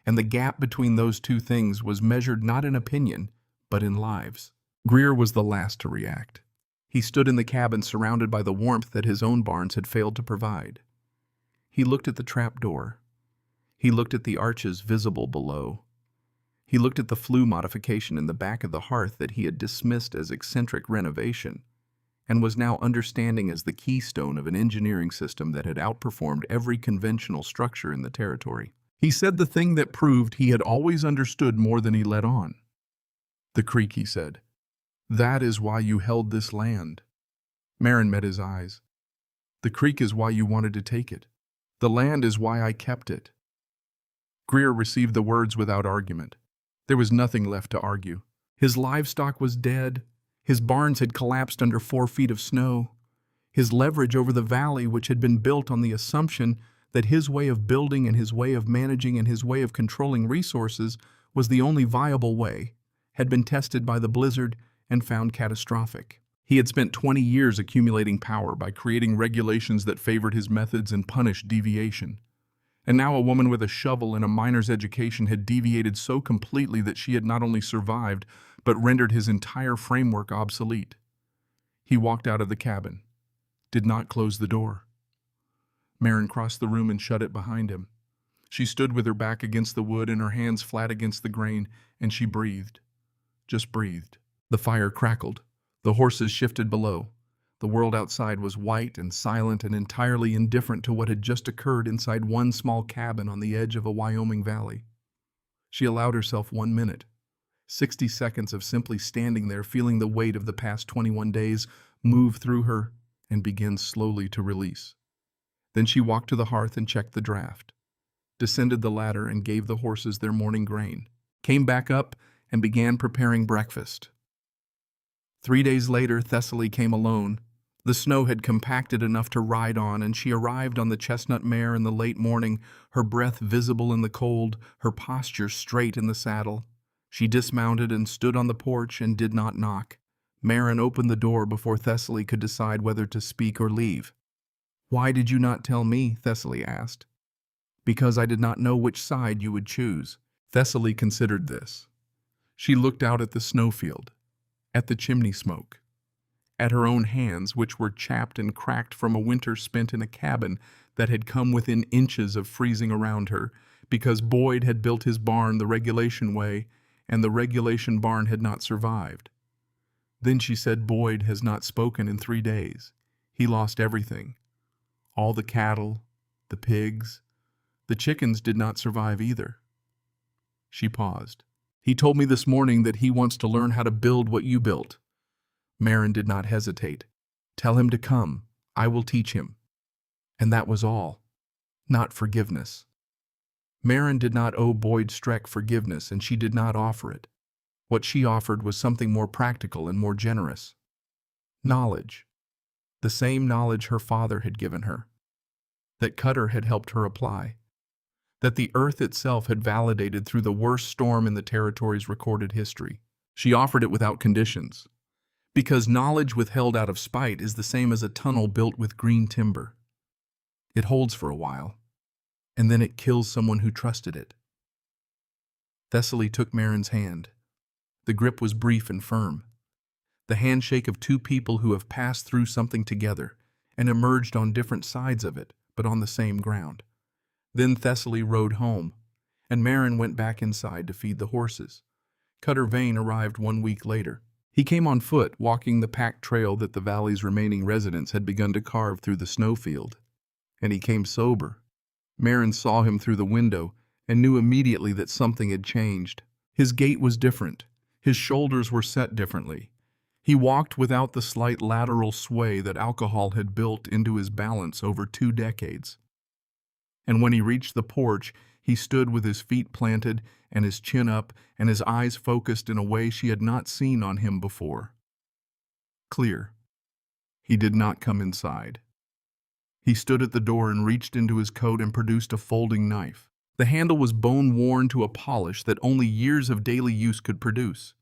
And the gap between those 2 things was measured not in opinion, but in lives. Greer was the last to react. He stood in the cabin surrounded by the warmth that his own barns had failed to provide. He looked at the trap door. He looked at the arches visible below. He looked at the flue modification in the back of the hearth that he had dismissed as eccentric renovation, and was now understanding as the keystone of an engineering system that had outperformed every conventional structure in the territory. He said the thing that proved he had always understood more than he let on. "The creek," he said. "That is why you held this land." Marin met his eyes. "The creek is why you wanted to take it. The land is why I kept it." Greer received the words without argument. There was nothing left to argue. His livestock was dead. His barns had collapsed under 4 feet of snow. His leverage over the valley, which had been built on the assumption that his way of building and his way of managing and his way of controlling resources was the only viable way, had been tested by the blizzard and found catastrophic. He had spent 20 years accumulating power by creating regulations that favored his methods and punished deviation. And now a woman with a shovel and a miner's education had deviated so completely that she had not only survived, but rendered his entire framework obsolete. He walked out of the cabin, did not close the door. Marin crossed the room and shut it behind him. She stood with her back against the wood and her hands flat against the grain, and she breathed. Just breathed. The fire crackled. The horses shifted below. The world outside was white and silent and entirely indifferent to what had just occurred inside one small cabin on the edge of a Wyoming valley. She allowed herself 1 minute, 60 seconds of simply standing there, feeling the weight of the past 21 days move through her and begin slowly to release. Then she walked to the hearth and checked the draft, descended the ladder and gave the horses their morning grain, came back up and began preparing breakfast. 3 days later, Thessaly came alone. The snow had compacted enough to ride on, and she arrived on the chestnut mare in the late morning, her breath visible in the cold, her posture straight in the saddle. She dismounted and stood on the porch and did not knock. Marin opened the door before Thessaly could decide whether to speak or leave. "Why did you not tell me?" Thessaly asked. "Because I did not know which side you would choose." Thessaly considered this. She looked out at the snowfield, at the chimney smoke, at her own hands, which were chapped and cracked from a winter spent in a cabin that had come within inches of freezing around her, because Boyd had built his barn the regulation way, and the regulation barn had not survived. Then she said, Boyd has not spoken in 3 days. He lost everything. All the cattle, the pigs, the chickens did not survive either. She paused. He told me this morning that he wants to learn how to build what you built. Marin did not hesitate. Tell him to come. I will teach him. And that was all. Not forgiveness. Marin did not owe Boyd Streck forgiveness, and she did not offer it. What she offered was something more practical and more generous. Knowledge. The same knowledge her father had given her. That Cutter had helped her apply. That the earth itself had validated through the worst storm in the territory's recorded history. She offered it without conditions. Because knowledge withheld out of spite is the same as a tunnel built with green timber. It holds for a while, and then it kills someone who trusted it. Thessaly took Marin's hand. The grip was brief and firm. The handshake of two people who have passed through something together and emerged on different sides of it, but on the same ground. Then Thessaly rode home, and Marin went back inside to feed the horses. Cutter Vane arrived 1 week later. He came on foot, walking the packed trail that the valley's remaining residents had begun to carve through the snowfield. And he came sober. Marin saw him through the window and knew immediately that something had changed. His gait was different. His shoulders were set differently. He walked without the slight lateral sway that alcohol had built into his balance over 2 decades. And when he reached the porch, he stood with his feet planted and his chin up and his eyes focused in a way she had not seen on him before. Clear. He did not come inside. He stood at the door and reached into his coat and produced a folding knife. The handle was bone-worn to a polish that only years of daily use could produce.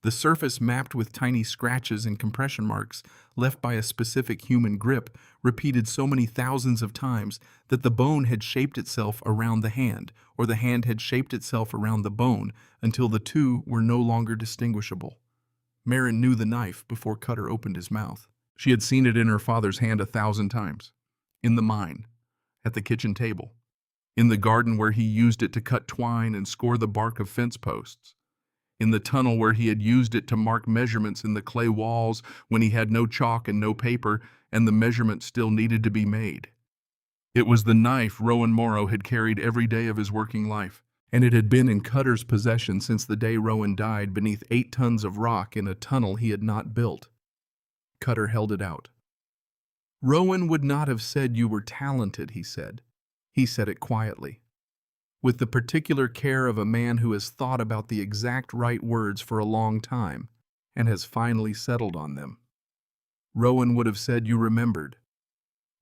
The surface mapped with tiny scratches and compression marks left by a specific human grip, repeated so many thousands of times that the bone had shaped itself around the hand, or the hand had shaped itself around the bone, until the two were no longer distinguishable. Marin knew the knife before Cutter opened his mouth. She had seen it in her father's hand 1,000 times. In the mine, at the kitchen table, in the garden where he used it to cut twine and score the bark of fence posts, in the tunnel where he had used it to mark measurements in the clay walls when he had no chalk and no paper, and the measurements still needed to be made. It was the knife Rowan Morrow had carried every day of his working life, and it had been in Cutter's possession since the day Rowan died beneath 8 tons of rock in a tunnel he had not built. Cutter held it out. Rowan would not have said you were talented, he said. He said it quietly, with the particular care of a man who has thought about the exact right words for a long time and has finally settled on them. Rowan would have said you remembered.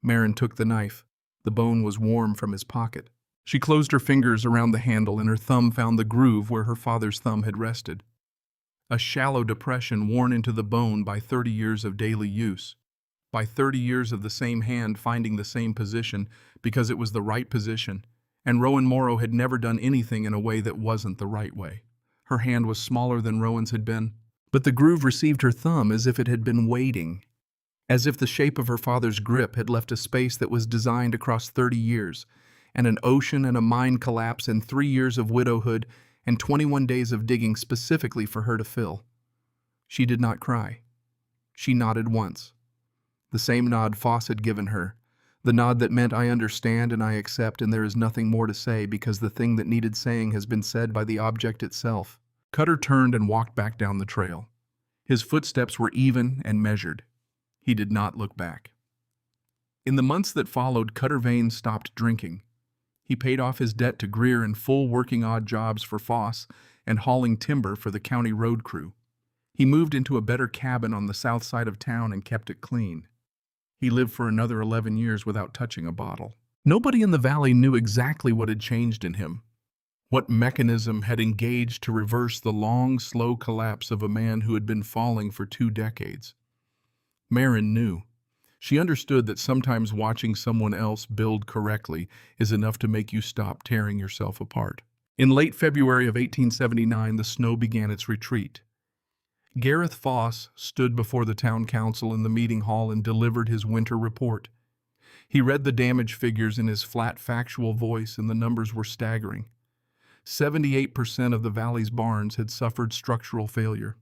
Marin took the knife. The bone was warm from his pocket. She closed her fingers around the handle and her thumb found the groove where her father's thumb had rested. A shallow depression worn into the bone by 30 years of daily use. By 30 years of the same hand finding the same position because it was the right position, and Rowan Morrow had never done anything in a way that wasn't the right way. Her hand was smaller than Rowan's had been, but the groove received her thumb as if it had been waiting, as if the shape of her father's grip had left a space that was designed across 30 years, and an ocean and a mine collapse and 3 years of widowhood and 21 days of digging specifically for her to fill. She did not cry. She nodded once. The same nod Foss had given her, the nod that meant I understand and I accept and there is nothing more to say because the thing that needed saying has been said by the object itself. Cutter turned and walked back down the trail. His footsteps were even and measured. He did not look back. In the months that followed, Cutter Vane stopped drinking. He paid off his debt to Greer in full working odd jobs for Foss and hauling timber for the county road crew. He moved into a better cabin on the south side of town and kept it clean. He lived for another 11 years without touching a bottle. Nobody in the valley knew exactly what had changed in him, what mechanism had engaged to reverse the long, slow collapse of a man who had been falling for 2 decades. Marin knew. She understood that sometimes watching someone else build correctly is enough to make you stop tearing yourself apart. In late February of 1879, the snow began its retreat. Gareth Foss stood before the town council in the meeting hall and delivered his winter report. He read the damage figures in his flat, factual voice, and the numbers were staggering. 78% of the valley's barns had suffered structural failure.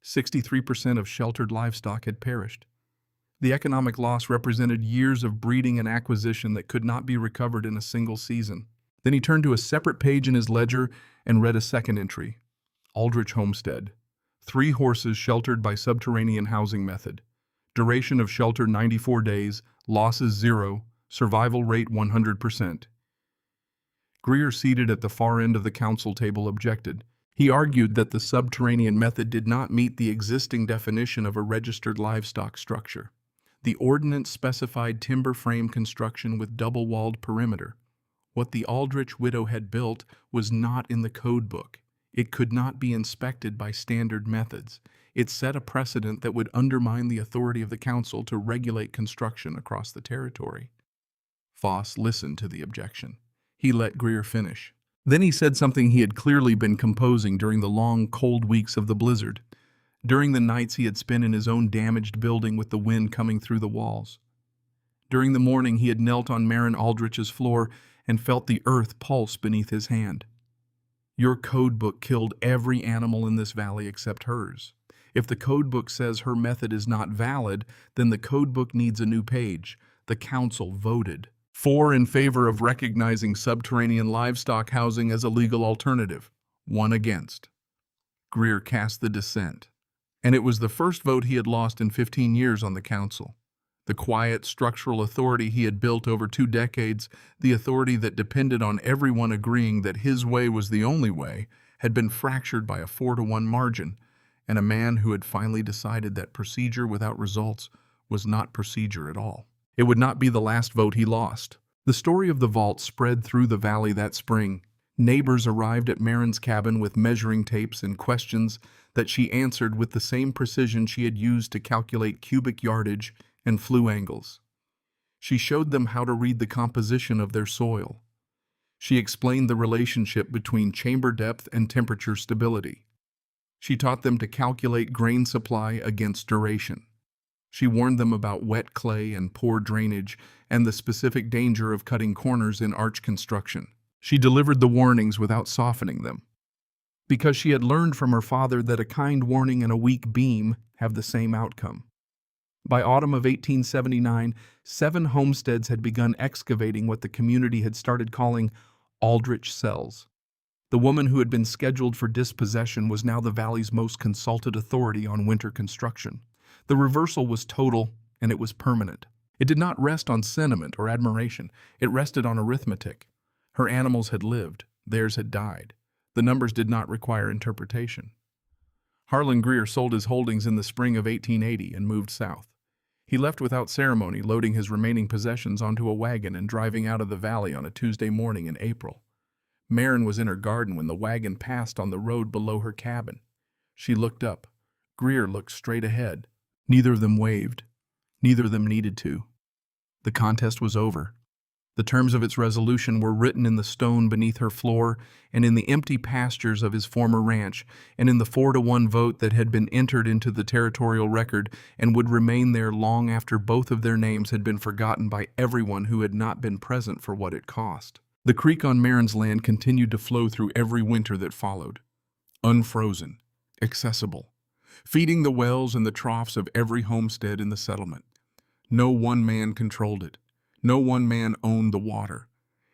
63% of sheltered livestock had perished. The economic loss represented years of breeding and acquisition that could not be recovered in a single season. Then he turned to a separate page in his ledger and read a second entry. Aldrich Homestead. 3 horses sheltered by subterranean housing method. Duration of shelter 94 days, losses 0, survival rate 100%. Greer, seated at the far end of the council table, objected. He argued that the subterranean method did not meet the existing definition of a registered livestock structure. The ordinance specified timber frame construction with double-walled perimeter. What the Aldrich widow had built was not in the code book. It could not be inspected by standard methods. It set a precedent that would undermine the authority of the council to regulate construction across the territory. Foss listened to the objection. He let Greer finish. Then he said something he had clearly been composing during the long, cold weeks of the blizzard, during the nights he had spent in his own damaged building with the wind coming through the walls. During the morning he had knelt on Marin Aldrich's floor and felt the earth pulse beneath his hand. Your code book killed every animal in this valley except hers. If the code book says her method is not valid, then the code book needs a new page. The council voted 4 in favor of recognizing subterranean livestock housing as a legal alternative, 1 against. Greer cast the dissent, and it was the first vote he had lost in 15 years on the council. The quiet, structural authority he had built over 2 decades, the authority that depended on everyone agreeing that his way was the only way, had been fractured by a 4-to-1 margin, and a man who had finally decided that procedure without results was not procedure at all. It would not be the last vote he lost. The story of the vault spread through the valley that spring. Neighbors arrived at Marin's cabin with measuring tapes and questions that she answered with the same precision she had used to calculate cubic yardage and flue angles. She showed them how to read the composition of their soil. She explained the relationship between chamber depth and temperature stability. She taught them to calculate grain supply against duration. She warned them about wet clay and poor drainage and the specific danger of cutting corners in arch construction. She delivered the warnings without softening them, because she had learned from her father that a kind warning and a weak beam have the same outcome. By autumn of 1879, 7 homesteads had begun excavating what the community had started calling Aldrich cells. The woman who had been scheduled for dispossession was now the valley's most consulted authority on winter construction. The reversal was total, and it was permanent. It did not rest on sentiment or admiration. It rested on arithmetic. Her animals had lived. Theirs had died. The numbers did not require interpretation. Harlan Greer sold his holdings in the spring of 1880 and moved south. He left without ceremony, loading his remaining possessions onto a wagon and driving out of the valley on a Tuesday morning in April. Marin was in her garden when the wagon passed on the road below her cabin. She looked up. Greer looked straight ahead. Neither of them waved. Neither of them needed to. The contest was over. The terms of its resolution were written in the stone beneath her floor and in the empty pastures of his former ranch, and in the 4-to-1 vote that had been entered into the territorial record and would remain there long after both of their names had been forgotten by everyone who had not been present for what it cost. The creek on Marin's land continued to flow through every winter that followed. Unfrozen, accessible, feeding the wells and the troughs of every homestead in the settlement. No one man controlled it. No one man owned the water.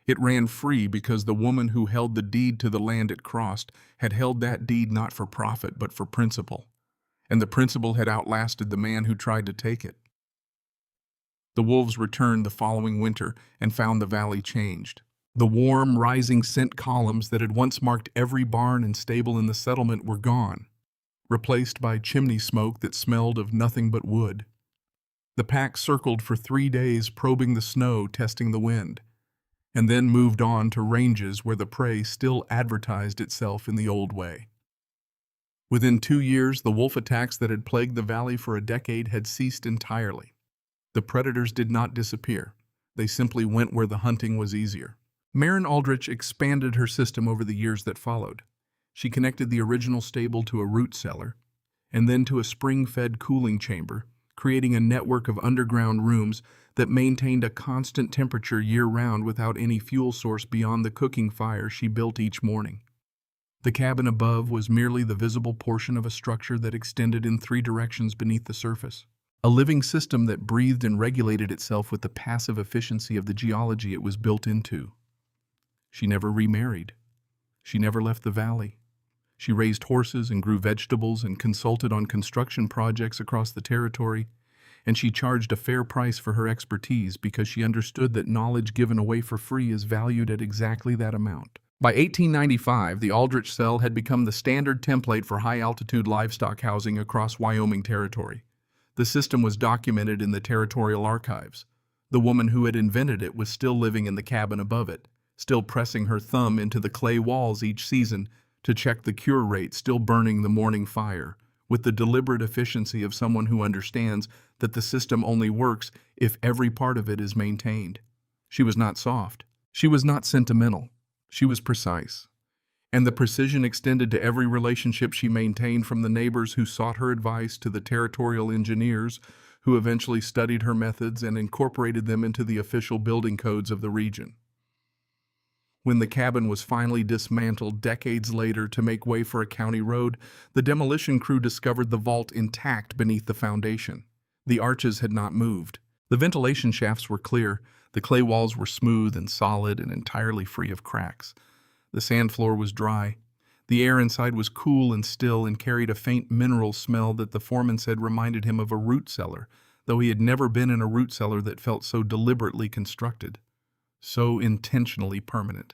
It ran free because the woman who held the deed to the land it crossed had held that deed not for profit but for principle, and the principle had outlasted the man who tried to take it. The wolves returned the following winter and found the valley changed. The warm, rising scent columns that had once marked every barn and stable in the settlement were gone, replaced by chimney smoke that smelled of nothing but wood. The pack circled for 3 days, probing the snow, testing the wind, and then moved on to ranges where the prey still advertised itself in the old way. Within 2 years, the wolf attacks that had plagued the valley for a decade had ceased entirely. The predators did not disappear. They simply went where the hunting was easier. Marin Aldrich expanded her system over the years that followed. She connected the original stable to a root cellar, and then to a spring-fed cooling chamber, creating a network of underground rooms that maintained a constant temperature year-round without any fuel source beyond the cooking fire she built each morning. The cabin above was merely the visible portion of a structure that extended in 3 directions beneath the surface. A living system that breathed and regulated itself with the passive efficiency of the geology it was built into. She never remarried. She never left the valley. She raised horses and grew vegetables and consulted on construction projects across the territory, and she charged a fair price for her expertise because she understood that knowledge given away for free is valued at exactly that amount. By 1895, the Aldrich cell had become the standard template for high-altitude livestock housing across Wyoming territory. The system was documented in the territorial archives. The woman who had invented it was still living in the cabin above it, still pressing her thumb into the clay walls each season to check the cure rate, still burning the morning fire, with the deliberate efficiency of someone who understands that the system only works if every part of it is maintained. She was not soft. She was not sentimental. She was precise. And the precision extended to every relationship she maintained, from the neighbors who sought her advice to the territorial engineers who eventually studied her methods and incorporated them into the official building codes of the region. When the cabin was finally dismantled decades later to make way for a county road, the demolition crew discovered the vault intact beneath the foundation. The arches had not moved. The ventilation shafts were clear. The clay walls were smooth and solid and entirely free of cracks. The sand floor was dry. The air inside was cool and still and carried a faint mineral smell that the foreman said reminded him of a root cellar, though he had never been in a root cellar that felt so deliberately constructed, so intentionally permanent.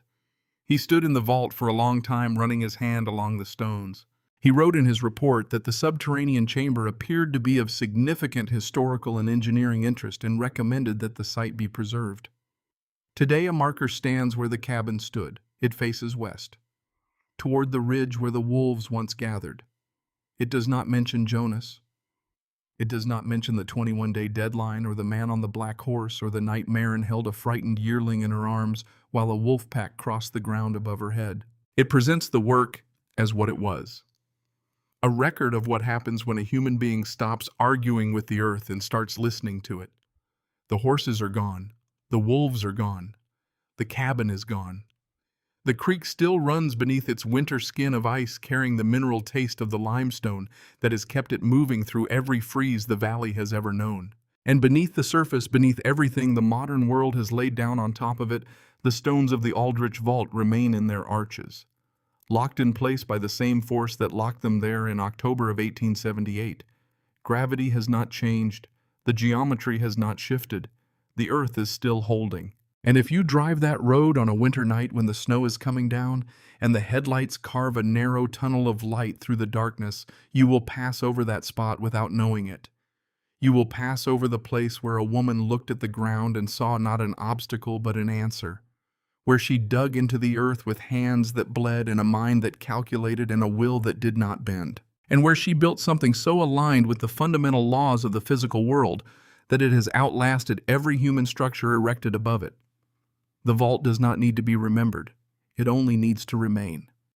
He stood in the vault for a long time, running his hand along the stones. He wrote in his report that the subterranean chamber appeared to be of significant historical and engineering interest and recommended that the site be preserved. Today, a marker stands where the cabin stood. It faces west, toward the ridge where the wolves once gathered. It does not mention Jonas. It does not mention the 21-day deadline or the man on the black horse or the night Marin held a frightened yearling in her arms while a wolf pack crossed the ground above her head. It presents the work as what it was. A record of what happens when a human being stops arguing with the earth and starts listening to it. The horses are gone. The wolves are gone. The cabin is gone. The creek still runs beneath its winter skin of ice, carrying the mineral taste of the limestone that has kept it moving through every freeze the valley has ever known. And beneath the surface, beneath everything the modern world has laid down on top of it, the stones of the Aldrich vault remain in their arches, locked in place by the same force that locked them there in October of 1878. Gravity has not changed. The geometry has not shifted. The earth is still holding. And if you drive that road on a winter night when the snow is coming down and the headlights carve a narrow tunnel of light through the darkness, you will pass over that spot without knowing it. You will pass over the place where a woman looked at the ground and saw not an obstacle but an answer, where she dug into the earth with hands that bled and a mind that calculated and a will that did not bend, and where she built something so aligned with the fundamental laws of the physical world that it has outlasted every human structure erected above it. The vault does not need to be remembered. It only needs to remain.